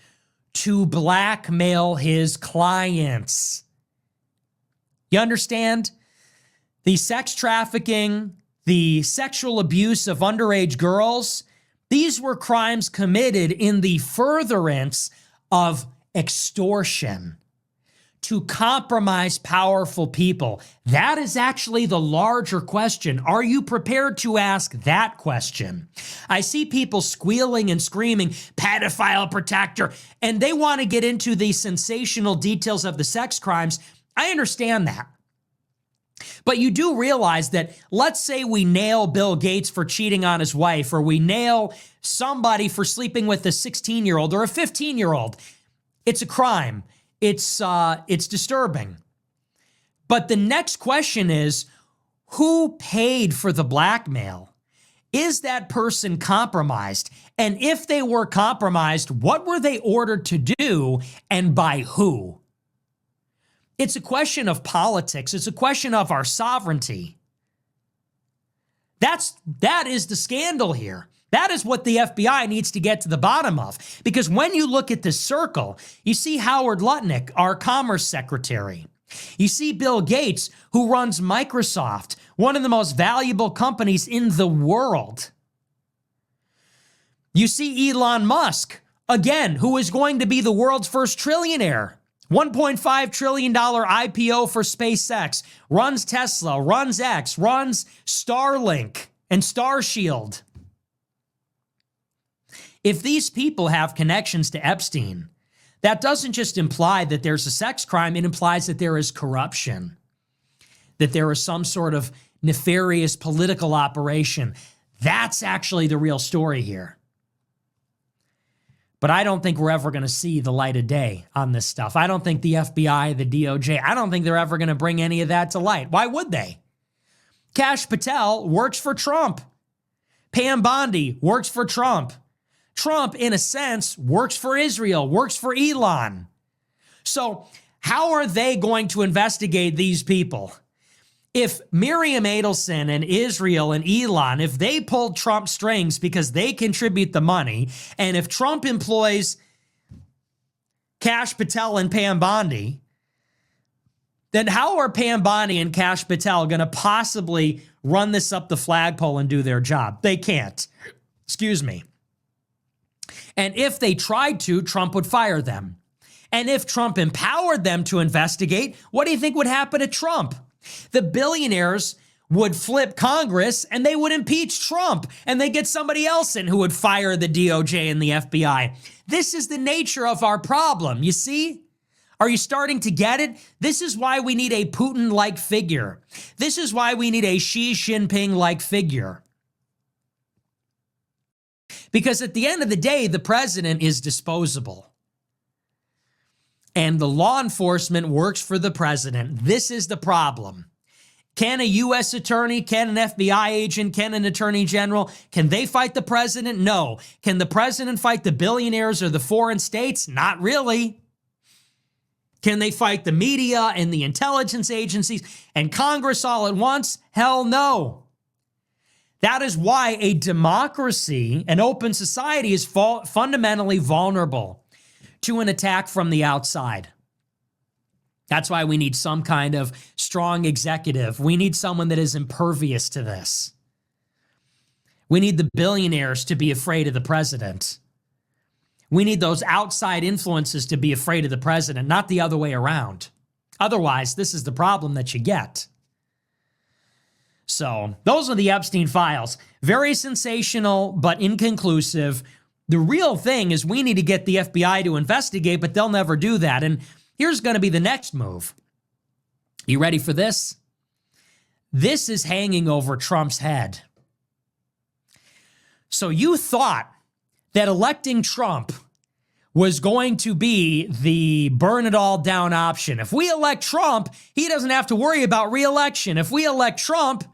to blackmail his clients. You understand? The sex trafficking, the sexual abuse of underage girls, these were crimes committed in the furtherance of extortion to compromise powerful people. That is actually the larger question. Are you prepared to ask that question? I see people squealing and screaming, pedophile protector, and they want to get into the sensational details of the sex crimes. I understand that. But you do realize that, let's say we nail Bill Gates for cheating on his wife, or we nail somebody for sleeping with a 16-year-old or a 15-year-old. It's a crime. It's disturbing. But the next question is, who paid for the blackmail? Is that person compromised? And if they were compromised, what were they ordered to do and by who? It's a question of politics. It's a question of our sovereignty. That is the scandal here. That is what the FBI needs to get to the bottom of. Because when you look at this circle, you see Howard Lutnick, our Commerce Secretary. You see Bill Gates, who runs Microsoft, one of the most valuable companies in the world. You see Elon Musk, again, who is going to be the world's first trillionaire. $1.5 trillion IPO for SpaceX, runs Tesla, runs X, runs Starlink and Starshield. If these people have connections to Epstein, that doesn't just imply that there's a sex crime, it implies that there is corruption, that there is some sort of nefarious political operation. That's actually the real story here. But I don't think we're ever going to see the light of day on this stuff. I don't think the FBI, the DOJ, I don't think they're ever going to bring any of that to light. Why would they? Kash Patel works for Trump. Pam Bondi works for Trump. Trump, in a sense, works for Israel, works for Elon. So how are they going to investigate these people? If Miriam Adelson and Israel and Elon, if they pulled Trump strings because they contribute the money, and if Trump employs Kash Patel and Pam Bondi, then how are Pam Bondi and Kash Patel going to possibly run this up the flagpole and do their job? They can't. Excuse me. And if they tried to, Trump would fire them. And if Trump empowered them to investigate, what do you think would happen to Trump? The billionaires would flip Congress and they would impeach Trump, and they get somebody else in who would fire the DOJ and the FBI. This is the nature of our problem, you see? Are you starting to get it? This is why we need a Putin-like figure. This is why we need a Xi Jinping-like figure. Because at the end of the day, the president is disposable. And the law enforcement works for the president. This is the problem. Can a U.S. attorney, can an FBI agent, can an attorney general, can they fight the president? No. Can the president fight the billionaires or the foreign states? Not really. Can they fight the media and the intelligence agencies and Congress all at once? Hell no. That is why a democracy, an open society, is fundamentally vulnerable to an attack from the outside. That's why we need some kind of strong executive. We need someone that is impervious to this. We need the billionaires to be afraid of the president. We need those outside influences to be afraid of the president, not the other way around. Otherwise, this is the problem that you get. So those are the Epstein files. Very sensational, but inconclusive. The real thing is we need to get the FBI to investigate, but they'll never do that. And here's going to be the next move. You ready for this? This is hanging over Trump's head. So you thought that electing Trump was going to be the burn it all down option. If we elect Trump, he doesn't have to worry about re-election. If we elect Trump,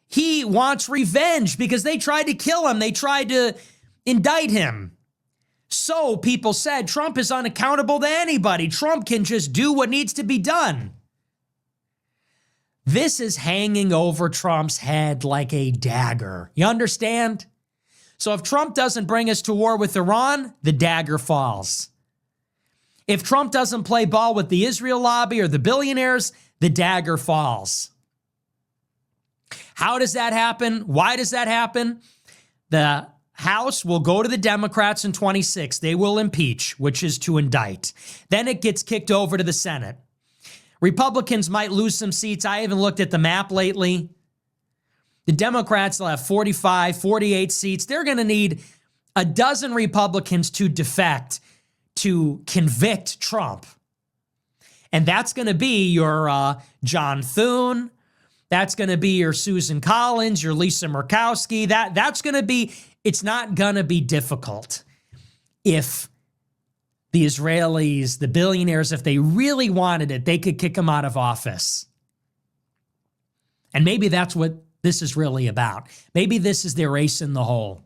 he wants revenge because they tried to kill him. They tried to indict him. So people said Trump is unaccountable to anybody. Trump can just do what needs to be done. This is hanging over Trump's head like a dagger. You understand? So if Trump doesn't bring us to war with Iran, the dagger falls. If Trump doesn't play ball with the Israel lobby or the billionaires, the dagger falls. How does that happen? Why does that happen? The House will go to the Democrats in 26. They will impeach, which is to indict. Then it gets kicked over to the Senate. Republicans might lose some seats. I haven't looked at the map lately. The Democrats will have 45, 48 seats. They're going to need a dozen Republicans to defect to convict Trump. And that's going to be your John Thune. That's going to be your Susan Collins, your Lisa Murkowski. That's going to be, it's not going to be difficult if the Israelis, the billionaires, if they really wanted it, they could kick him out of office. And maybe that's what this is really about. Maybe this is their ace in the hole.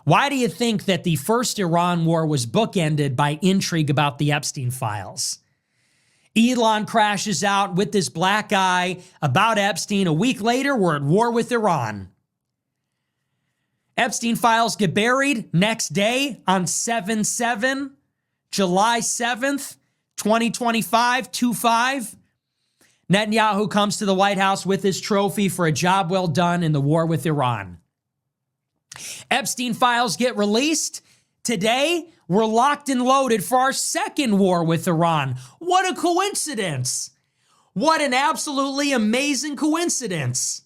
Why do you think that the first Iran war was bookended by intrigue about the Epstein files? Elon crashes out with this black eye about Epstein. A week later, we're at war with Iran. Epstein files get buried next day on 7/7, July 7th, 2025, 2/5. Netanyahu comes to the White House with his trophy for a job well done in the war with Iran. Epstein files get released. Today, we're locked and loaded for our second war with Iran. What a coincidence. What an absolutely amazing coincidence.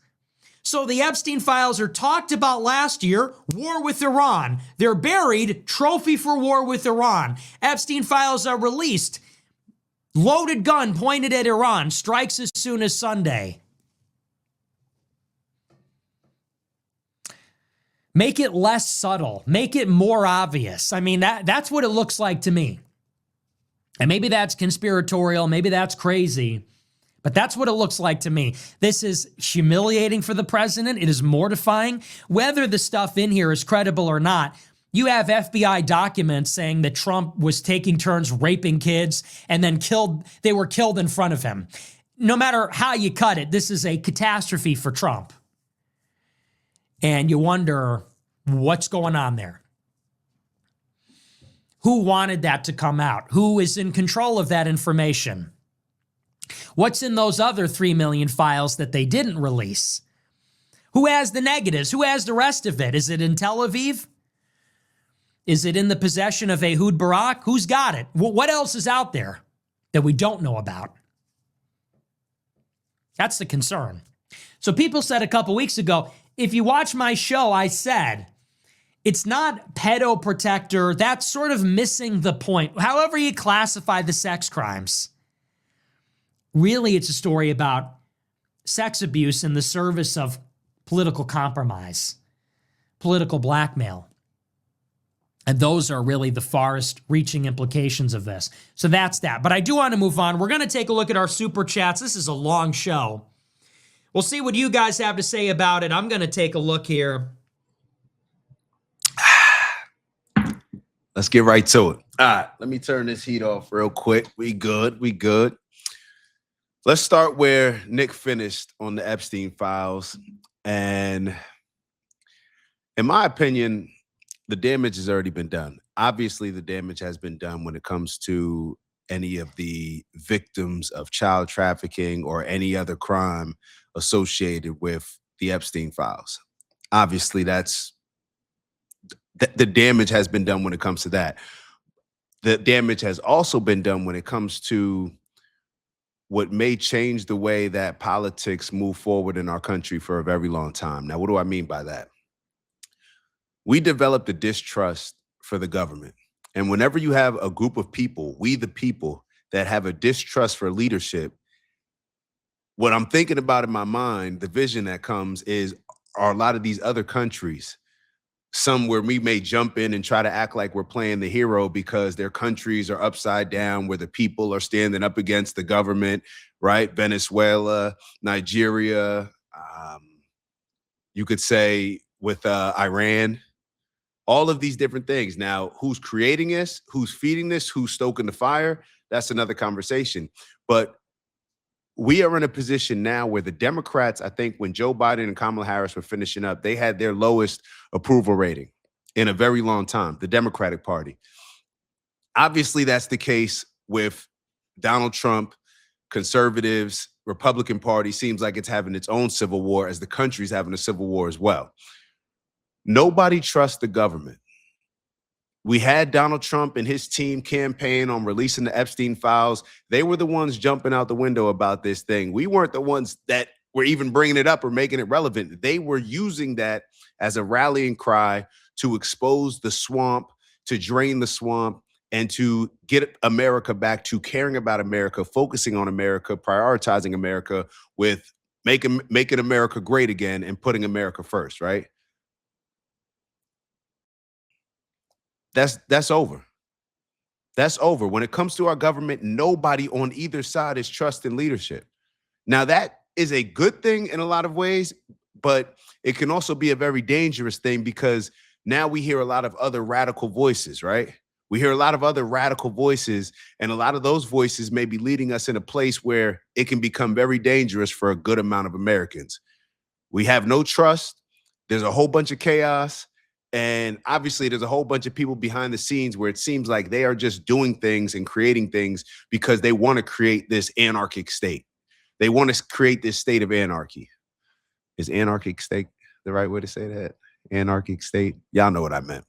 So the Epstein files are talked about last year, war with Iran. They're buried, trophy for war with Iran. Epstein files are released. Loaded gun pointed at Iran, strikes as soon as Sunday. Make it less subtle. Make it more obvious. I mean, that's what it looks like to me. And maybe that's conspiratorial. Maybe that's crazy. But that's what it looks like to me. This is humiliating for the president. It is mortifying. Whether the stuff in here is credible or not, you have FBI documents saying that Trump was taking turns raping kids and then they were killed in front of him. No matter how you cut it, this is a catastrophe for Trump. And you wonder what's going on there. Who wanted that to come out? Who is in control of that information? What's in those other 3 million files that they didn't release? Who has the negatives? Who has the rest of it? Is it in Tel Aviv? Is it in the possession of Ehud Barak? Who's got it? What else is out there that we don't know about? That's the concern. So people said a couple weeks ago, if you watch my show, I said, it's not pedo protector. That's sort of missing the point. However you classify the sex crimes. Really, it's a story about sex abuse in the service of political compromise, political blackmail. And those are really the farthest reaching implications of this. So that's that. But I do want to move on. We're going to take a look at our super chats. This is a long show. We'll see what you guys have to say about it. I'm going to take a look here. Let's get right to it. All right, let me turn this heat off real quick. We good. Let's start where Nick finished on the Epstein files. And in my opinion, the damage has already been done. Obviously, the damage has been done when it comes to any of the victims of child trafficking or any other crime associated with the Epstein files. Obviously, the damage has been done when it comes to that. The damage has also been done when it comes to what may change the way that politics move forward in our country for a very long time. Now, what do I mean by that? We developed a distrust for the government. And whenever you have a group of people, we the people, that have a distrust for leadership, what I'm thinking about in my mind, the vision that comes are a lot of these other countries, some where we may jump in and try to act like we're playing the hero because their countries are upside down, where the people are standing up against the government, right? Venezuela, Nigeria, you could say with Iran, all of these different things. Now, who's creating this? Who's feeding this? Who's stoking the fire? That's another conversation. But we are in a position now where the Democrats, I think when Joe Biden and Kamala Harris were finishing up, they had their lowest approval rating in a very long time, the Democratic Party. Obviously, that's the case with Donald Trump, conservatives, Republican Party seems like it's having its own civil war as the country's having a civil war as well. Nobody trusts the government. We had Donald Trump and his team campaign on releasing the Epstein files. They were the ones jumping out the window about this thing. We weren't the ones that were even bringing it up or making it relevant. They were using that as a rallying cry to expose the swamp, to drain the swamp, and to get America back to caring about America, focusing on America, prioritizing America with making America great again and putting America first, right? That's over. That's over. When it comes to our government, nobody on either side is trusting leadership. Now, that is a good thing in a lot of ways, but it can also be a very dangerous thing because now we hear a lot of other radical voices, right? We hear a lot of other radical voices, and a lot of those voices may be leading us in a place where it can become very dangerous for a good amount of Americans. We have no trust. There's a whole bunch of chaos. And obviously, there's a whole bunch of people behind the scenes where it seems like they are just doing things and creating things because they want to create this anarchic state. They want to create this state of anarchy. Is anarchic state the right way to say that? Anarchic state? Y'all know what I meant.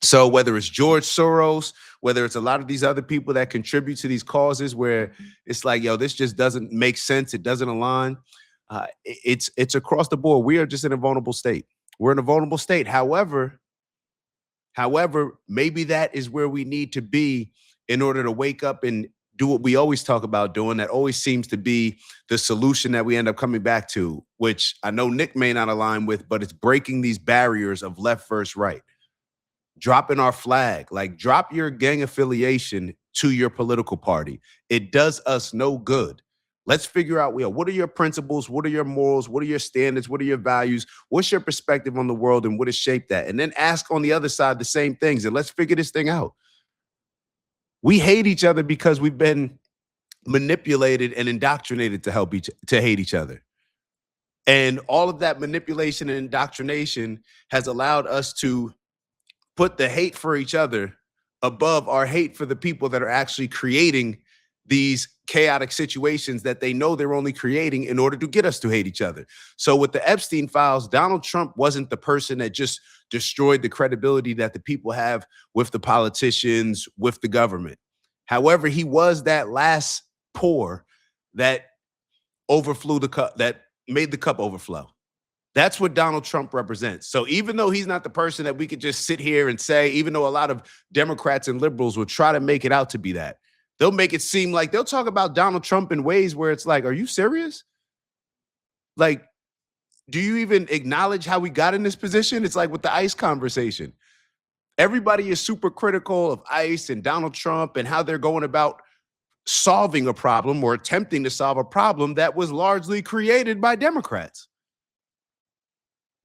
So whether it's George Soros, whether it's a lot of these other people that contribute to these causes where it's like, yo, this just doesn't make sense. It doesn't align. It's across the board. We are just in a vulnerable state. We're in a vulnerable state. However, maybe that is where we need to be in order to wake up and do what we always talk about doing. That always seems to be the solution that we end up coming back to, which I know Nick may not align with, but it's breaking these barriers of left versus right. Dropping our flag, like drop your gang affiliation to your political party. It does us no good. Let's figure out, what are your principles? What are your morals? What are your standards? What are your values? What's your perspective on the world and what has shaped that? And then ask on the other side the same things and let's figure this thing out. We hate each other because we've been manipulated and indoctrinated to hate each other. And all of that manipulation and indoctrination has allowed us to put the hate for each other above our hate for the people that are actually creating these chaotic situations that they know they're only creating in order to get us to hate each other. So with the Epstein files, Donald Trump wasn't the person that just destroyed the credibility that the people have with the politicians, with the government. However, he was that last pour that overflew the cup, that made the cup overflow. That's what Donald Trump represents. So even though he's not the person that we could just sit here and say, even though a lot of Democrats and liberals will try to make it out to be that, they'll make it seem like they'll talk about Donald Trump in ways where it's like, are you serious? Like, do you even acknowledge how we got in this position? It's like with the ICE conversation. Everybody is super critical of ICE and Donald Trump and how they're going about solving a problem or attempting to solve a problem that was largely created by Democrats.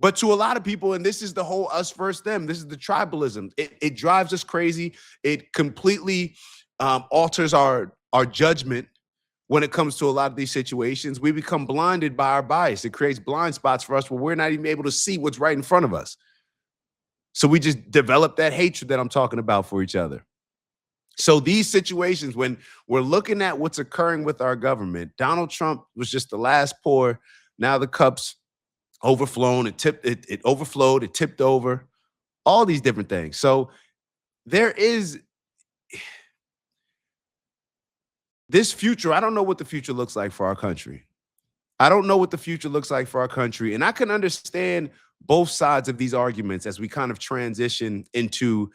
But to a lot of people, and this is the whole us versus them, this is the tribalism. It drives us crazy. It completely alters our judgment when it comes to a lot of these situations. We become blinded by our bias. It creates blind spots for us where we're not even able to see what's right in front of us. So we just develop that hatred that I'm talking about for each other. So these situations, when we're looking at what's occurring with our government, Donald Trump was just the last pour. Now the cup's overflown, it overflowed, it tipped over, all these different things. So there is this future. I don't know what the future looks like for our country. I don't know what the future looks like for our country. And I can understand both sides of these arguments as we kind of transition into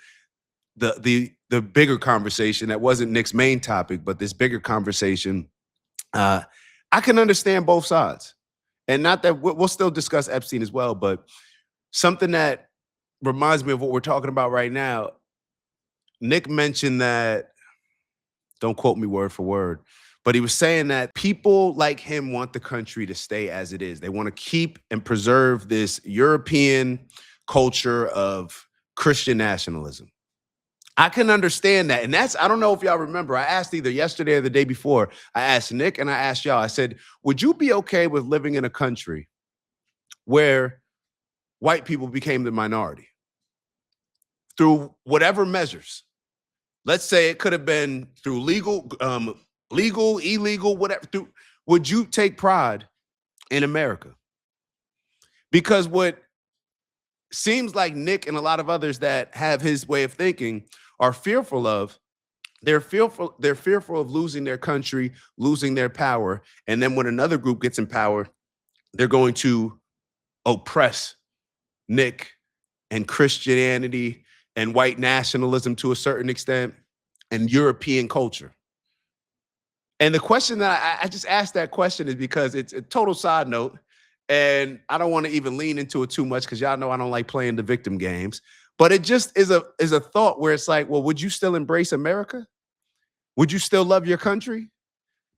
the bigger conversation that wasn't Nick's main topic, but this bigger conversation. I can understand both sides. And not that we'll still discuss Epstein as well, but something that reminds me of what we're talking about right now. Nick mentioned that, don't quote me word for word, but he was saying that people like him want the country to stay as it is. They want to keep and preserve this European culture of Christian nationalism. I can understand that. And I don't know if y'all remember, I asked either yesterday or the day before, I asked Nick and I asked y'all, I said, would you be okay with living in a country where white people became the minority through whatever measures? Let's say it could have been through legal, illegal, whatever. Would you take pride in America? Because what seems like Nick and a lot of others that have his way of thinking are fearful of, they're fearful of losing their country, losing their power. And then when another group gets in power, they're going to oppress Nick and Christianity and white nationalism to a certain extent and European culture. And the question that I just asked that question is because it's a total side note. And I don't want to even lean into it too much because y'all know I don't like playing the victim games. But it just is a thought where it's like, well, would you still embrace America? Would you still love your country?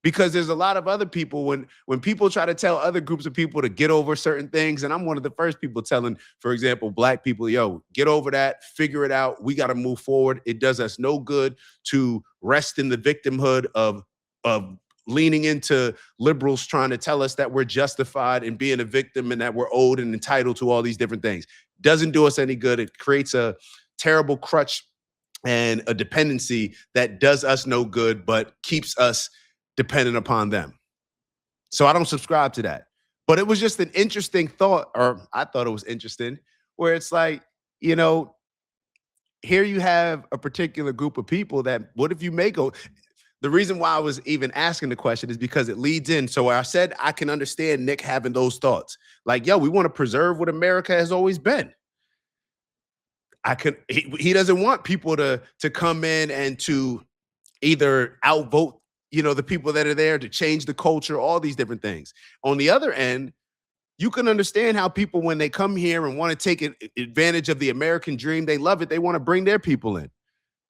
Because there's a lot of other people when people try to tell other groups of people to get over certain things, and I'm one of the first people telling, for example, black people, yo, get over that, figure it out. We got to move forward. It does us no good to rest in the victimhood of leaning into liberals trying to tell us that we're justified in being a victim and that we're owed and entitled to all these different things. Doesn't do us any good. It creates a terrible crutch and a dependency that does us no good, but keeps us dependent upon them. So I don't subscribe to that. But it was just an interesting thought, or I thought it was interesting, where it's like, you know, here you have a particular group of people that, what if you may go? The reason why I was even asking the question is because it leads in. So I said I can understand Nick having those thoughts. Like, yo, we want to preserve what America has always been. He doesn't want people to come in and to either outvote, you know, the people that are there, to change the culture, all these different things. On the other end, you can understand how people, when they come here and want to take advantage of the American dream, they love it. They want to bring their people in.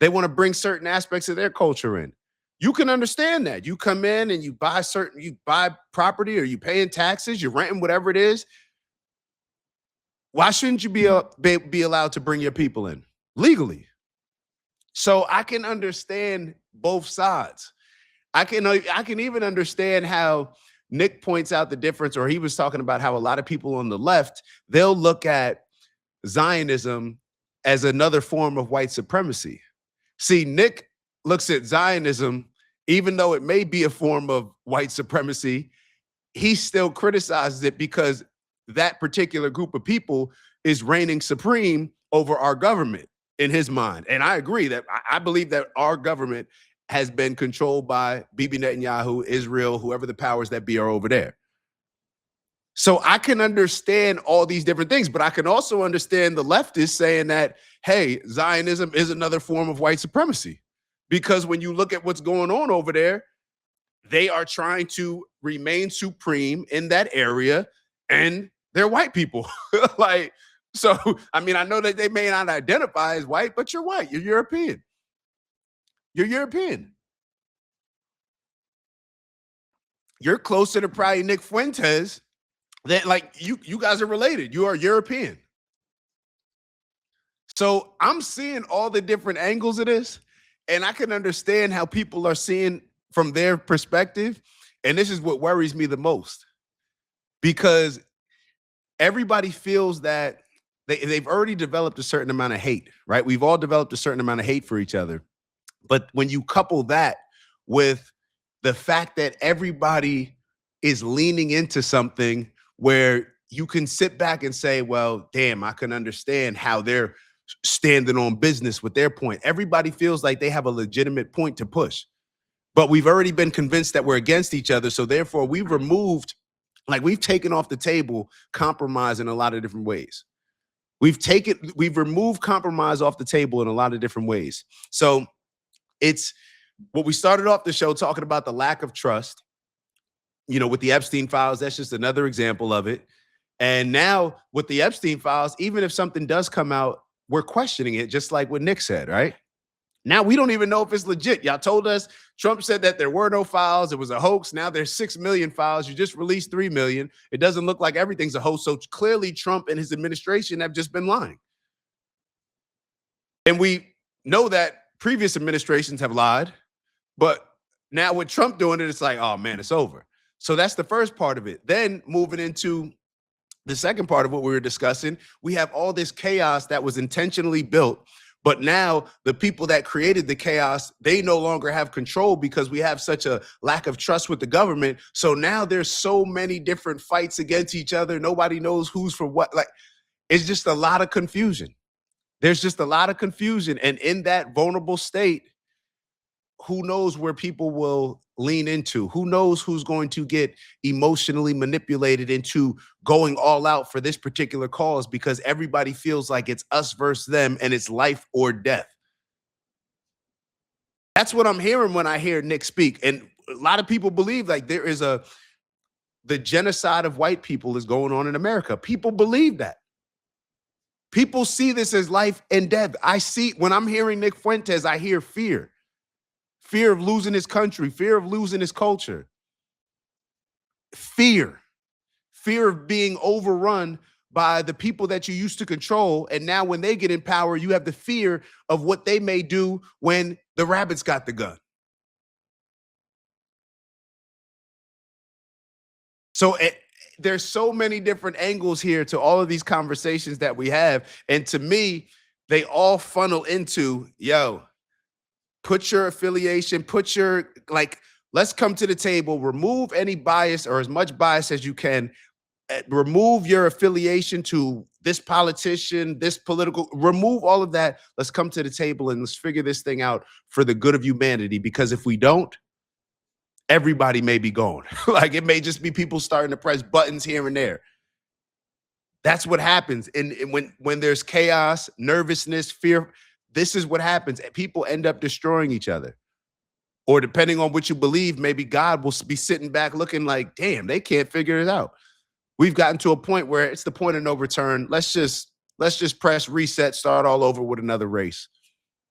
They want to bring certain aspects of their culture in. You can understand that. You come in and you buy property, or you paying taxes, you're renting, whatever it is. Why shouldn't you be allowed to bring your people in legally? So I can understand both sides. I can even understand how Nick points out the difference, or he was talking about how a lot of people on the left, they'll look at Zionism as another form of white supremacy. See, Nick looks at Zionism, even though it may be a form of white supremacy, he still criticizes it because that particular group of people is reigning supreme over our government in his mind. And I agree that I believe that our government has been controlled by Bibi Netanyahu, Israel, whoever the powers that be are over there. So I can understand all these different things, but I can also understand the leftists saying that, hey, Zionism is another form of white supremacy. Because when you look at what's going on over there, they are trying to remain supreme in that area, and they're white people. Like, so, I mean, I know that they may not identify as white, but you're white. You're European. You're European. You're closer to probably Nick Fuentes than, like, you guys are related. You are European. So I'm seeing all the different angles of this, and I can understand how people are seeing from their perspective. And this is what worries me the most, because everybody feels that they've already developed a certain amount of hate, right? We've all developed a certain amount of hate for each other. But when you couple that with the fact that everybody is leaning into something where you can sit back and say, well, damn, I can understand how they're standing on business with their point. Everybody feels like they have a legitimate point to push. But we've already been convinced that we're against each other. So therefore, we've taken off the table compromise in a lot of different ways. We've removed compromise off the table in a lot of different ways. So it's what we started off the show talking about, the lack of trust, you know, with the Epstein files. That's just another example of it. And now with the Epstein files, even if something does come out, we're questioning it, just like what Nick said, right? Now we don't even know if it's legit. Y'all told us, Trump said that there were no files. It was a hoax. Now there's 6 million files. You just released 3 million. It doesn't look like everything's a hoax. So clearly Trump and his administration have just been lying. And we know that previous administrations have lied, but now with Trump doing it, it's like, oh man, it's over. So that's the first part of it. Then moving into the second part of what we were discussing, we have all this chaos that was intentionally built. But now the people that created the chaos, they no longer have control because we have such a lack of trust with the government. So now there's so many different fights against each other. Nobody knows who's for what. Like, it's just a lot of confusion. There's just a lot of confusion. And in that vulnerable state, who knows where people will lean into? Who knows who's going to get emotionally manipulated into going all out for this particular cause, because everybody feels like it's us versus them and it's life or death. That's what I'm hearing when I hear Nick speak. And a lot of people believe like there is the genocide of white people is going on in America. People believe that. People see this as life and death. I see, when I'm hearing Nick Fuentes, I hear fear. Fear of losing his country, fear of losing his culture. Fear of being overrun by the people that you used to control. And now when they get in power, you have the fear of what they may do when the rabbits got the gun. So there's so many different angles here to all of these conversations that we have. And to me, they all funnel into, yo, put your affiliation, put your, like, let's come to the table, remove any bias or as much bias as you can, remove your affiliation to this politician, this political, remove all of that. Let's come to the table and let's figure this thing out for the good of humanity. Because if we don't, everybody may be gone. Like, it may just be people starting to press buttons here and there. That's what happens. And when there's chaos, nervousness, fear, this is what happens. People end up destroying each other. Or depending on what you believe, maybe God will be sitting back looking like, damn, they can't figure it out. We've gotten to a point where it's the point of no return. Let's just press reset, start all over with another race,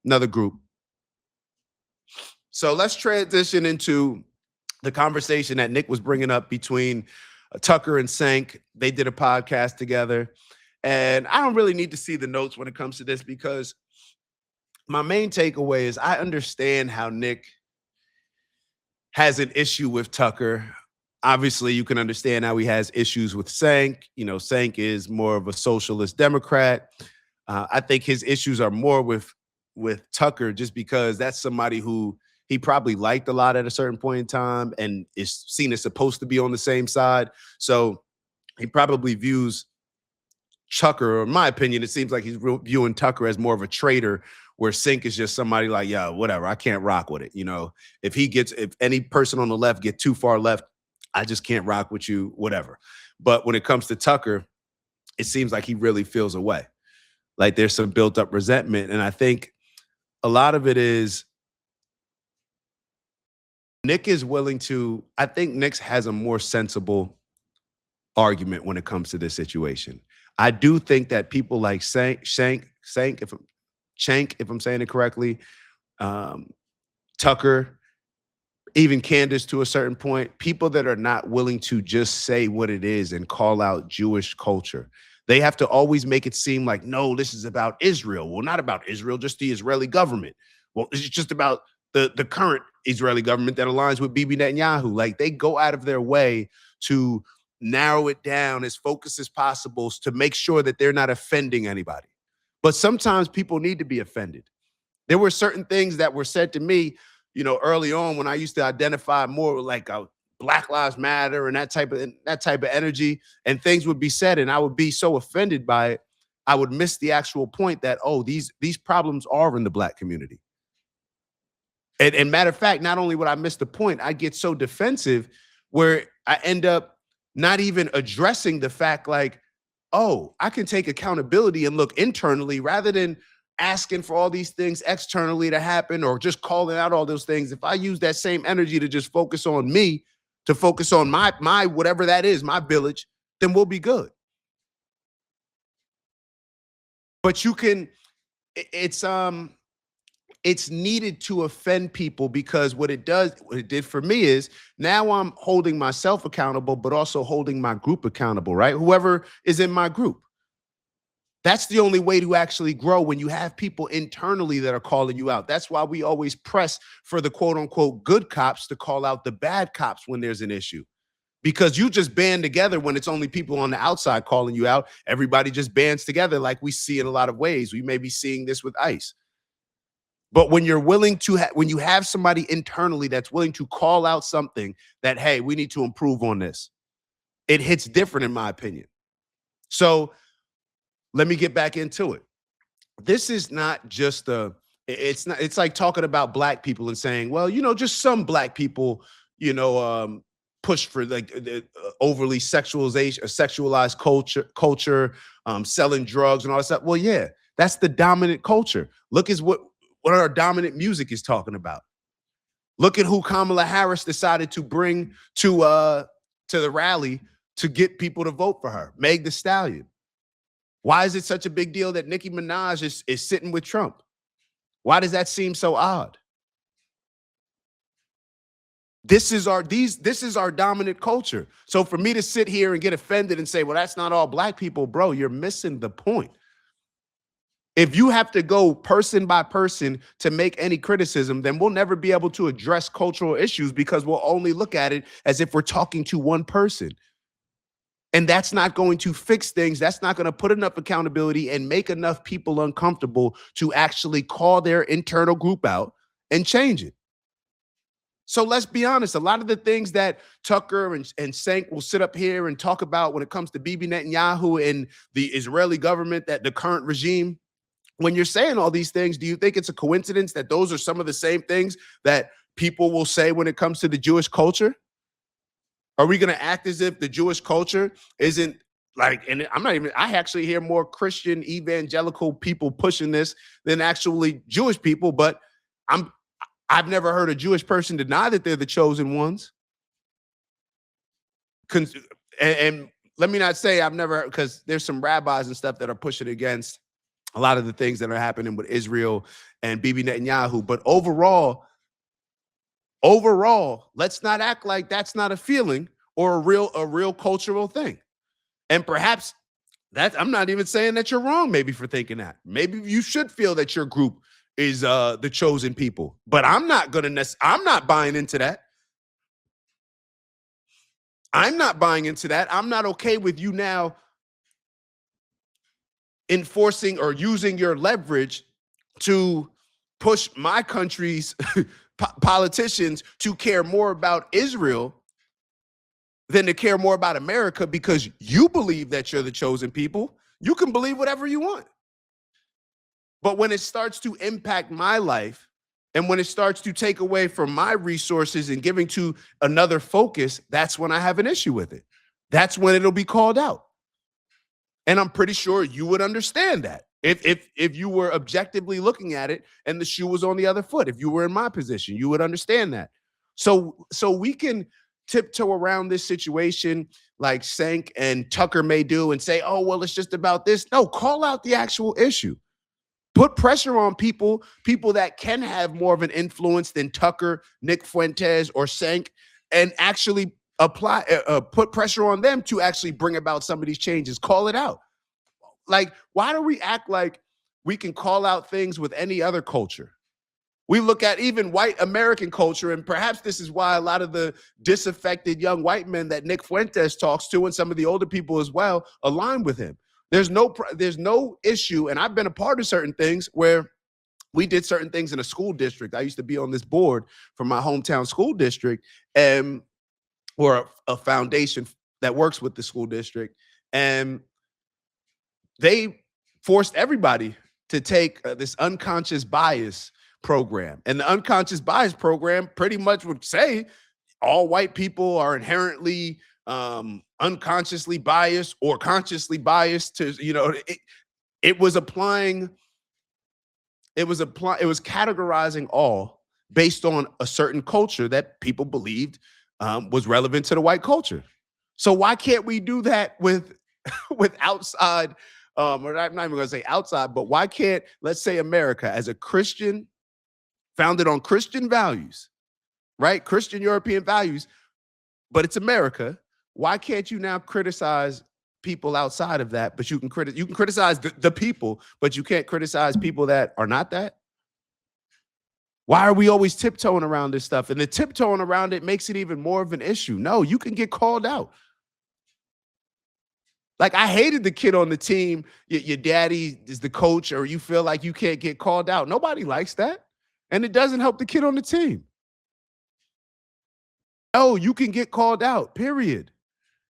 another group. So let's transition into the conversation that Nick was bringing up between Tucker and Cenk. They did a podcast together. And I don't really need to see the notes when it comes to this, because my main takeaway is I understand how Nick has an issue with Tucker. Obviously, you can understand how he has issues with Cenk. You know, Cenk is more of a socialist Democrat. I think his issues are more with Tucker, just because that's somebody who he probably liked a lot at a certain point in time and is seen as supposed to be on the same side. So he probably views Tucker, or in my opinion, it seems like he's viewing Tucker as more of a traitor, where Cenk is just somebody like, yeah, whatever, I can't rock with it. You know, if any person on the left get too far left, I just can't rock with you, whatever. But when it comes to Tucker, it seems like he really feels away. Like there's some built up resentment. And I think a lot of it is Nick is willing to, I think Nick has a more sensible argument when it comes to this situation. I do think that people like Cenk, if I'm saying it correctly, Tucker, even Candace to a certain point, people that are not willing to just say what it is and call out Jewish culture. They have to always make it seem like, no, this is about Israel. Well, not about Israel, just the Israeli government. Well, it's just about the current Israeli government that aligns with Bibi Netanyahu. Like, they go out of their way to narrow it down as focused as possible to make sure that they're not offending anybody. But sometimes people need to be offended. There were certain things that were said to me, you know, early on when I used to identify more with like a Black Lives Matter and that type of energy, and things would be said and I would be so offended by it, I would miss the actual point that, oh, these problems are in the Black community. And matter of fact, not only would I miss the point, I get so defensive where I end up not even addressing the fact like, oh, I can take accountability and look internally rather than asking for all these things externally to happen or just calling out all those things. If I use that same energy to just focus on me, to focus on my whatever that is, my village, then we'll be good. But you can, it's needed to offend people, because what it did for me is now I'm holding myself accountable, but also holding my group accountable, right? Whoever is in my group. That's the only way to actually grow, when you have people internally that are calling you out. That's why we always press for the quote unquote good cops to call out the bad cops when there's an issue. Because you just band together when it's only people on the outside calling you out. Everybody just bands together like we see in a lot of ways. We may be seeing this with ICE. But when you're willing to, when you have somebody internally that's willing to call out something that, hey, we need to improve on this, it hits different in my opinion. So let me get back into it. This is not just it's like talking about Black people and saying, well, you know, just some Black people, you know, push for like overly sexualized culture, selling drugs and all that stuff. Well, yeah, that's the dominant culture. Look at what our dominant music is talking about. Look at who Kamala Harris decided to bring to to the rally to get people to vote for her, Meg Thee Stallion. Why is it such a big deal that Nicki Minaj is sitting with Trump? Why does that seem so odd? This is our dominant culture. So for me to sit here and get offended and say, well, that's not all black people, bro, you're missing the point. If you have to go person by person to make any criticism, then we'll never be able to address cultural issues because we'll only look at it as if we're talking to one person. And that's not going to fix things. That's not going to put enough accountability and make enough people uncomfortable to actually call their internal group out and change it. So let's be honest. A lot of the things that Tucker and Cenk will sit up here and talk about when it comes to Bibi Netanyahu and the Israeli government, that the current regime, when you're saying all these things, do you think it's a coincidence that those are some of the same things that people will say when it comes to the Jewish culture? Are we going to act as if the Jewish culture isn't like, and I actually hear more Christian evangelical people pushing this than actually Jewish people, but I've never heard a Jewish person deny that they're the chosen ones. And let me not say I've never, because there's some rabbis and stuff that are pushing against a lot of the things that are happening with Israel and Bibi Netanyahu. But overall, let's not act like that's not a feeling or a real cultural thing. And perhaps that, I'm not even saying that you're wrong maybe for thinking that. Maybe you should feel that your group is the chosen people. But I'm not buying into that. I'm not buying into that. I'm not okay with you now enforcing or using your leverage to push my country's politicians to care more about Israel than to care more about America because you believe that you're the chosen people. You can believe whatever you want. But when it starts to impact my life and when it starts to take away from my resources and giving to another focus, that's when I have an issue with it. That's when it'll be called out. And I'm pretty sure you would understand that if you were objectively looking at it and the shoe was on the other foot. If you were in my position, you would understand that. So we can tiptoe around this situation like Cenk and Tucker may do and say, oh, well, it's just about this. No, call out the actual issue. Put pressure on people that can have more of an influence than Tucker, Nick Fuentes, or Cenk, and actually put pressure on them to actually bring about some of these changes. Call it out. Like, why do we act like we can call out things with any other culture? We look at even white American culture, and perhaps this is why a lot of the disaffected young white men that Nick Fuentes talks to and some of the older people as well align with him. There's no issue, and I've been a part of certain things where we did certain things in a school district. I used to be on this board for my hometown school district, or a foundation that works with the school district, and they forced everybody to take this unconscious bias program. And the unconscious bias program pretty much would say all white people are inherently unconsciously biased or consciously biased to, it was categorizing all based on a certain culture that people believed was relevant to the white culture. So why can't we do that with outside, or I'm not even going to say outside, but why can't, let's say America as a Christian, founded on Christian values, right? Christian European values, but it's America. Why can't you now criticize people outside of that? But you can criticize the people, but you can't criticize people that are not that. Why are we always tiptoeing around this stuff? And the tiptoeing around it makes it even more of an issue. No, you can get called out. Like, I hated the kid on the team. Your daddy is the coach, or you feel like you can't get called out. Nobody likes that. And it doesn't help the kid on the team. Oh, you can get called out, period.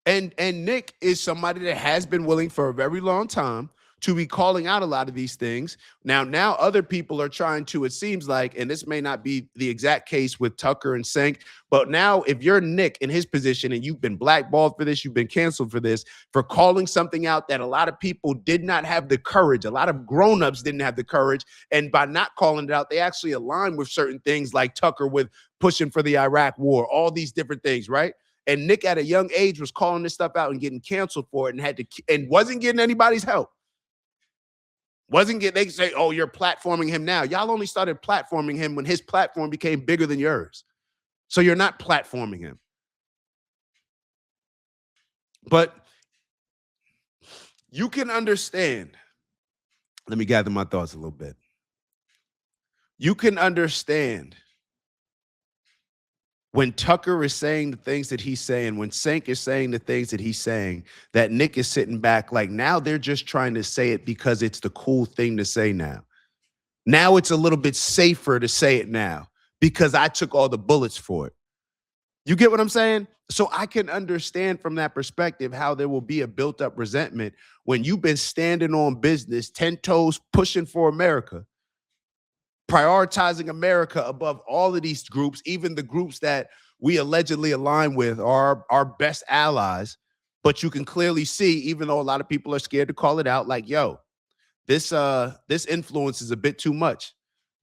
And Nick is somebody that has been willing for a very long time to be calling out a lot of these things. Now other people are trying to, it seems like, and this may not be the exact case with Tucker and Cenk, but now if you're Nick in his position and you've been blackballed for this, you've been canceled for this, for calling something out that a lot of people did not have the courage, a lot of grownups didn't have the courage, and by not calling it out, they actually align with certain things like Tucker with pushing for the Iraq war, all these different things, right? And Nick at a young age was calling this stuff out and getting canceled for it and wasn't getting anybody's help. They say, oh, you're platforming him now. Y'all only started platforming him when his platform became bigger than yours. So you're not platforming him. But you can understand. Let me gather my thoughts a little bit. You can understand when Tucker is saying the things that he's saying, when Cenk is saying the things that he's saying, that Nick is sitting back like now they're just trying to say it because it's the cool thing to say now. Now it's a little bit safer to say it now because I took all the bullets for it. You get what I'm saying? So I can understand from that perspective how there will be a built-up resentment when you've been standing on business, 10 toes, pushing for America, prioritizing America above all of these groups, even the groups that we allegedly align with are our best allies. But you can clearly see, even though a lot of people are scared to call it out, like, yo, this influence is a bit too much.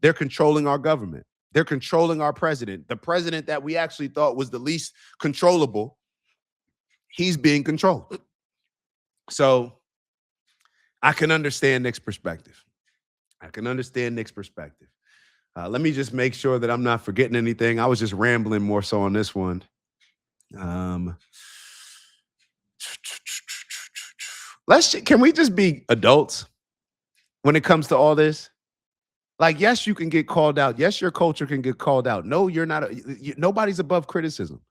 They're controlling our government. They're controlling our president. The president that we actually thought was the least controllable, he's being controlled. So I can understand Nick's perspective. Let me just make sure that I'm not forgetting anything. I was just rambling more so on this one. Can we just be adults when it comes to all this? Like, yes, you can get called out. Yes, your culture can get called out. No, you're not. Nobody's above criticism.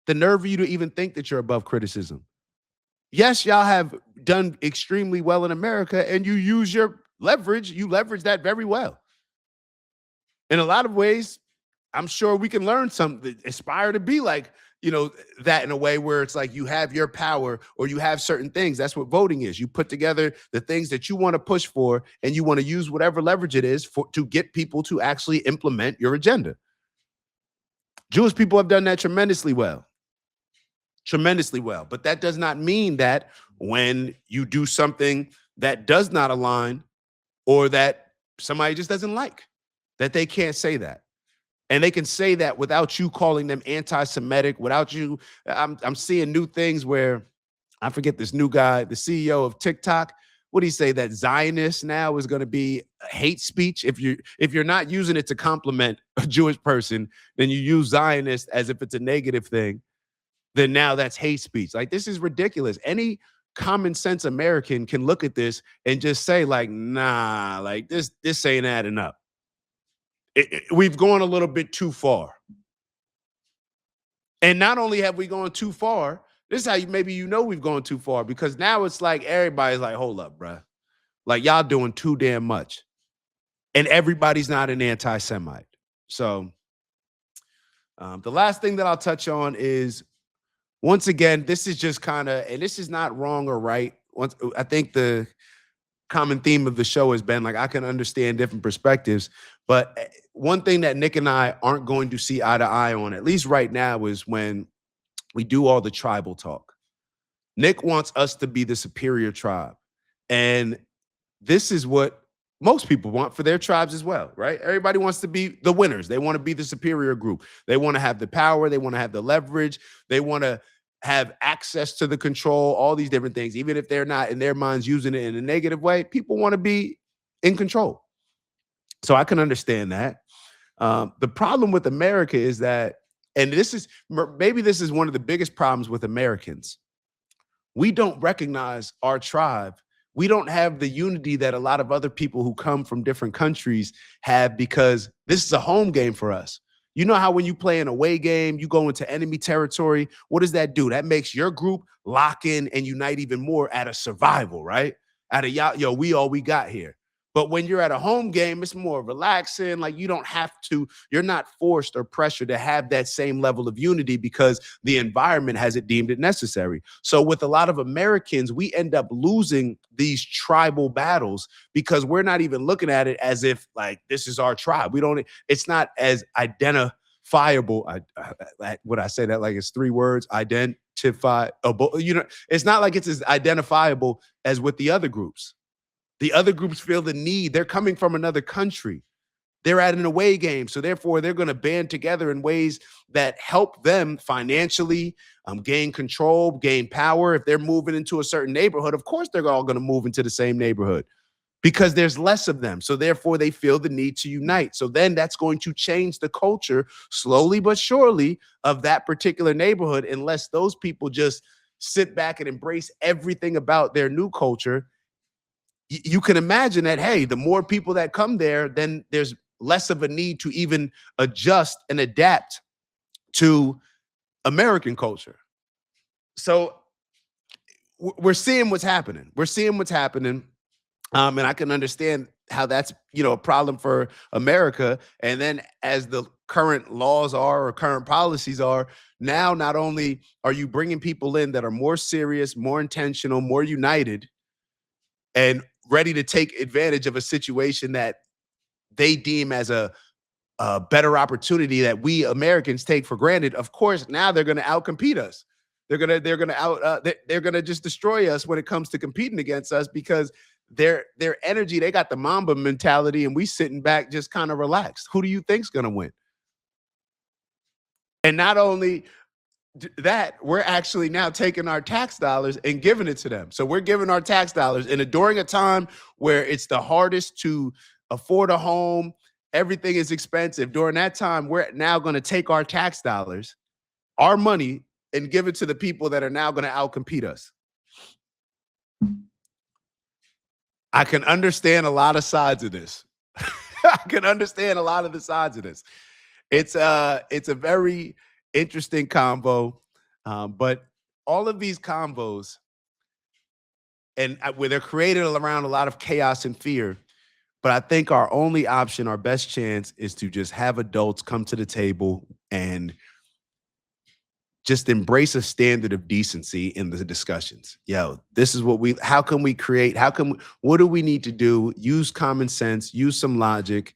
The nerve of you to even think that you're above criticism. Yes, y'all have done extremely well in America, and you use your leverage. You leverage that very well. In a lot of ways, I'm sure we can learn something, aspire to be like, that in a way where it's like you have your power or you have certain things. That's what voting is. You put together the things that you want to push for, and you want to use whatever leverage it is to get people to actually implement your agenda. Jewish people have done that tremendously well. But that does not mean that when you do something that does not align or that somebody just doesn't like, that they can't say that. And they can say that without you calling them anti-Semitic, without you. I'm seeing new things where I forget this new guy, the CEO of TikTok. What do you say that Zionist now is going to be hate speech? If you're not using it to compliment a Jewish person, then you use Zionist as if it's a negative thing. Then now that's hate speech. Like, this is ridiculous. Any common sense American can look at this and just say like, nah, like this ain't adding up. We've gone a little bit too far. And not only have we gone too far, this is how we've gone too far, because now it's like everybody's like, hold up, bruh. Like, y'all doing too damn much. And everybody's not an anti-Semite. So the last thing that I'll touch on is, once again, this is just kind of, and this is not wrong or right. I think the common theme of the show has been like, I can understand different perspectives, but one thing that Nick and I aren't going to see eye to eye on, at least right now, is when we do all the tribal talk. Nick wants us to be the superior tribe. And this is what most people want for their tribes as well, right? Everybody wants to be the winners. They want to be the superior group. They want to have the power. They want to have the leverage. They want to have access to the control, all these different things. Even if they're not in their minds using it in a negative way, people want to be in control. So I can understand that. The problem with America is that, and this is one of the biggest problems with Americans. We don't recognize our tribe. We don't have the unity that a lot of other people who come from different countries have, because this is a home game for us. You know how when you play an away game, you go into enemy territory. What does that do? That makes your group lock in and unite even more at a survival, right? At a we all we got here. But when you're at a home game, it's more relaxing. Like, you don't have to, you're not forced or pressured to have that same level of unity because the environment hasn't deemed it necessary. So with a lot of Americans, we end up losing these tribal battles because we're not even looking at it as if like this is our tribe. It's not as identifiable. Would I say that like it's 3 words? Identify. It's not like it's as identifiable as with the other groups. The other groups feel the need. They're coming from another country. they're at an away game. So therefore, they're going to band together in ways that help them financially, gain control, gain power. If they're moving into a certain neighborhood, of course, they're all going to move into the same neighborhood because there's less of them. So therefore, they feel the need to unite. So then that's going to change the culture slowly but surely of that particular neighborhood, unless those people just sit back and embrace everything about their new culture. You can imagine that, hey, the more people that come there, then there's less of a need to even adjust and adapt to American culture. So we're seeing what's happening. We're seeing what's happening. And I can understand how that's, a problem for America. And then as the current laws are or current policies are, now not only are you bringing people in that are more serious, more intentional, more united, and ready to take advantage of a situation that they deem as a better opportunity that we Americans take for granted. Of course, now they're going to outcompete us. They're going to just destroy us when it comes to competing against us, because their energy, they got the Mamba mentality, and we sitting back just kind of relaxed. Who do you think's going to win? And not only that, we're actually now taking our tax dollars and giving it to them. So we're giving our tax dollars, and during a time where it's the hardest to afford a home, everything is expensive. During that time, we're now going to take our tax dollars, our money, and give it to the people that are now going to outcompete us. I can understand a lot of sides of this. I can understand a lot of the sides of this. It's a very interesting combo, but all of these combos, and where they're created around a lot of chaos and fear. But I think our only option, our best chance, is to just have adults come to the table and just embrace a standard of decency in the discussions. This is what what do we need to do? Use common sense, use some logic.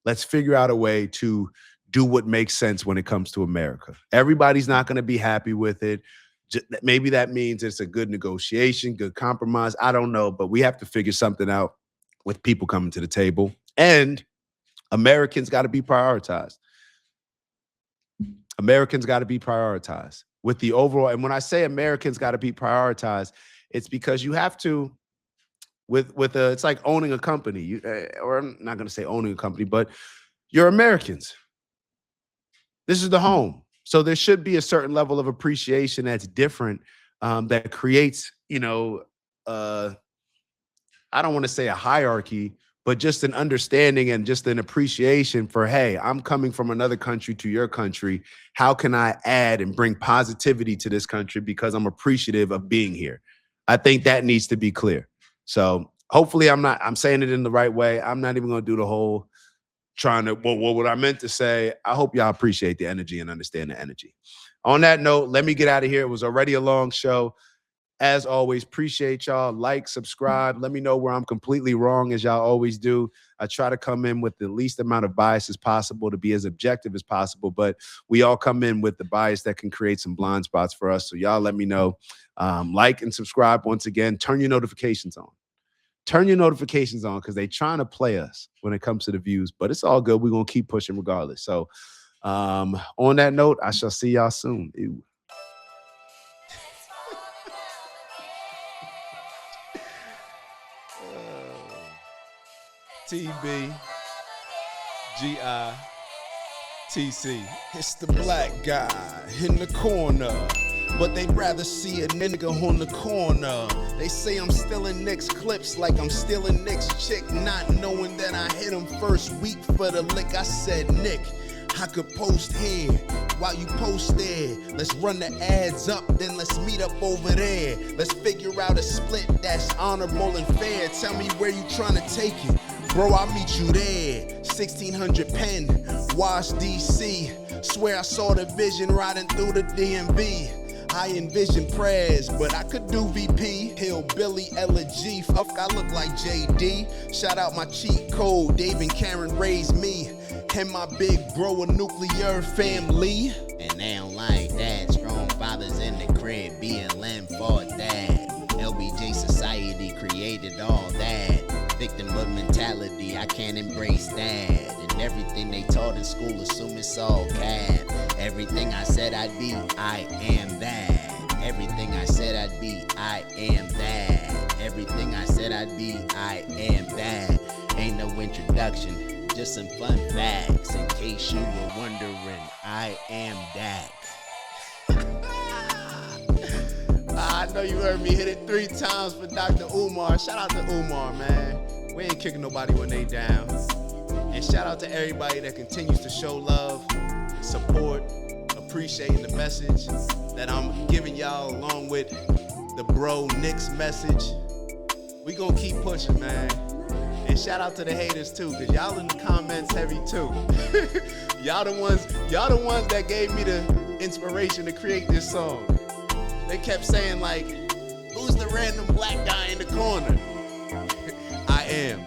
Let's figure out a way to do what makes sense when it comes to America. Everybody's not going to be happy with it. Maybe that means it's a good negotiation, good compromise. I don't know, but we have to figure something out with people coming to the table. And Americans got to be prioritized. Americans got to be prioritized with the overall. And when I say Americans got to be prioritized, it's because you have to, it's like owning a company. Or I'm not going to say owning a company, but you're Americans. This is the home. So there should be a certain level of appreciation that's different, that creates, I don't want to say a hierarchy, but just an understanding and just an appreciation for, hey, I'm coming from another country to your country. How can I add and bring positivity to this country because I'm appreciative of being here? I think that needs to be clear. So hopefully I'm saying it in the right way. I'm not even going to do the whole what I meant to say. I hope y'all appreciate the energy and understand the energy. On that note, let me get out of here. It was already a long show. As always, appreciate y'all. Like, subscribe. Let me know where I'm completely wrong, as y'all always do. I try to come in with the least amount of bias as possible to be as objective as possible, but we all come in with the bias that can create some blind spots for us. So y'all let me know. Like and subscribe once again. Turn your notifications on. Turn your notifications on, because they're trying to play us when it comes to the views, but it's all good. We're going to keep pushing regardless. So on that note, I shall see y'all soon. Ew. TB, GI, It's the black guy in the corner, but they'd rather see a nigga on the corner. They say I'm stealing Nick's clips like I'm stealing Nick's chick, not knowing that I hit him first week for the lick. I said, Nick, I could post here while you post there. Let's run the ads up, then let's meet up over there. Let's figure out a split that's honorable and fair. Tell me where you trying to take it. Bro, I'll meet you there. 1600 Penn, Wash, DC. Swear I saw the vision riding through the DMV. I envision prayers, but I could do VP. Hillbilly, Elegy, fuck, I look like JD. Shout out my cheat code, Dave and Karen raised me. And my big bro, a nuclear family. And they don't like that. Strong fathers in the crib, BLM for that. LBJ society created all that. Victimhood mentality, I can't embrace that. And everything they taught in school, assume it's all cap. Everything I said I'd be, I am that. Everything I said I'd be, I am that. Everything I said I'd be, I am that. Ain't no introduction, just some fun facts. In case you were wondering, I am that. I know you heard me hit it 3 times for Dr. Umar. Shout out to Umar, man. We ain't kicking nobody when they down. And shout out to everybody that continues to show love, support, appreciating the message that I'm giving y'all along with the bro Nick's message. We gonna keep pushing, man. And shout out to the haters too, cause y'all in the comments heavy too. y'all the ones that gave me the inspiration to create this song. They kept saying like, who's the random black guy in the corner? I am.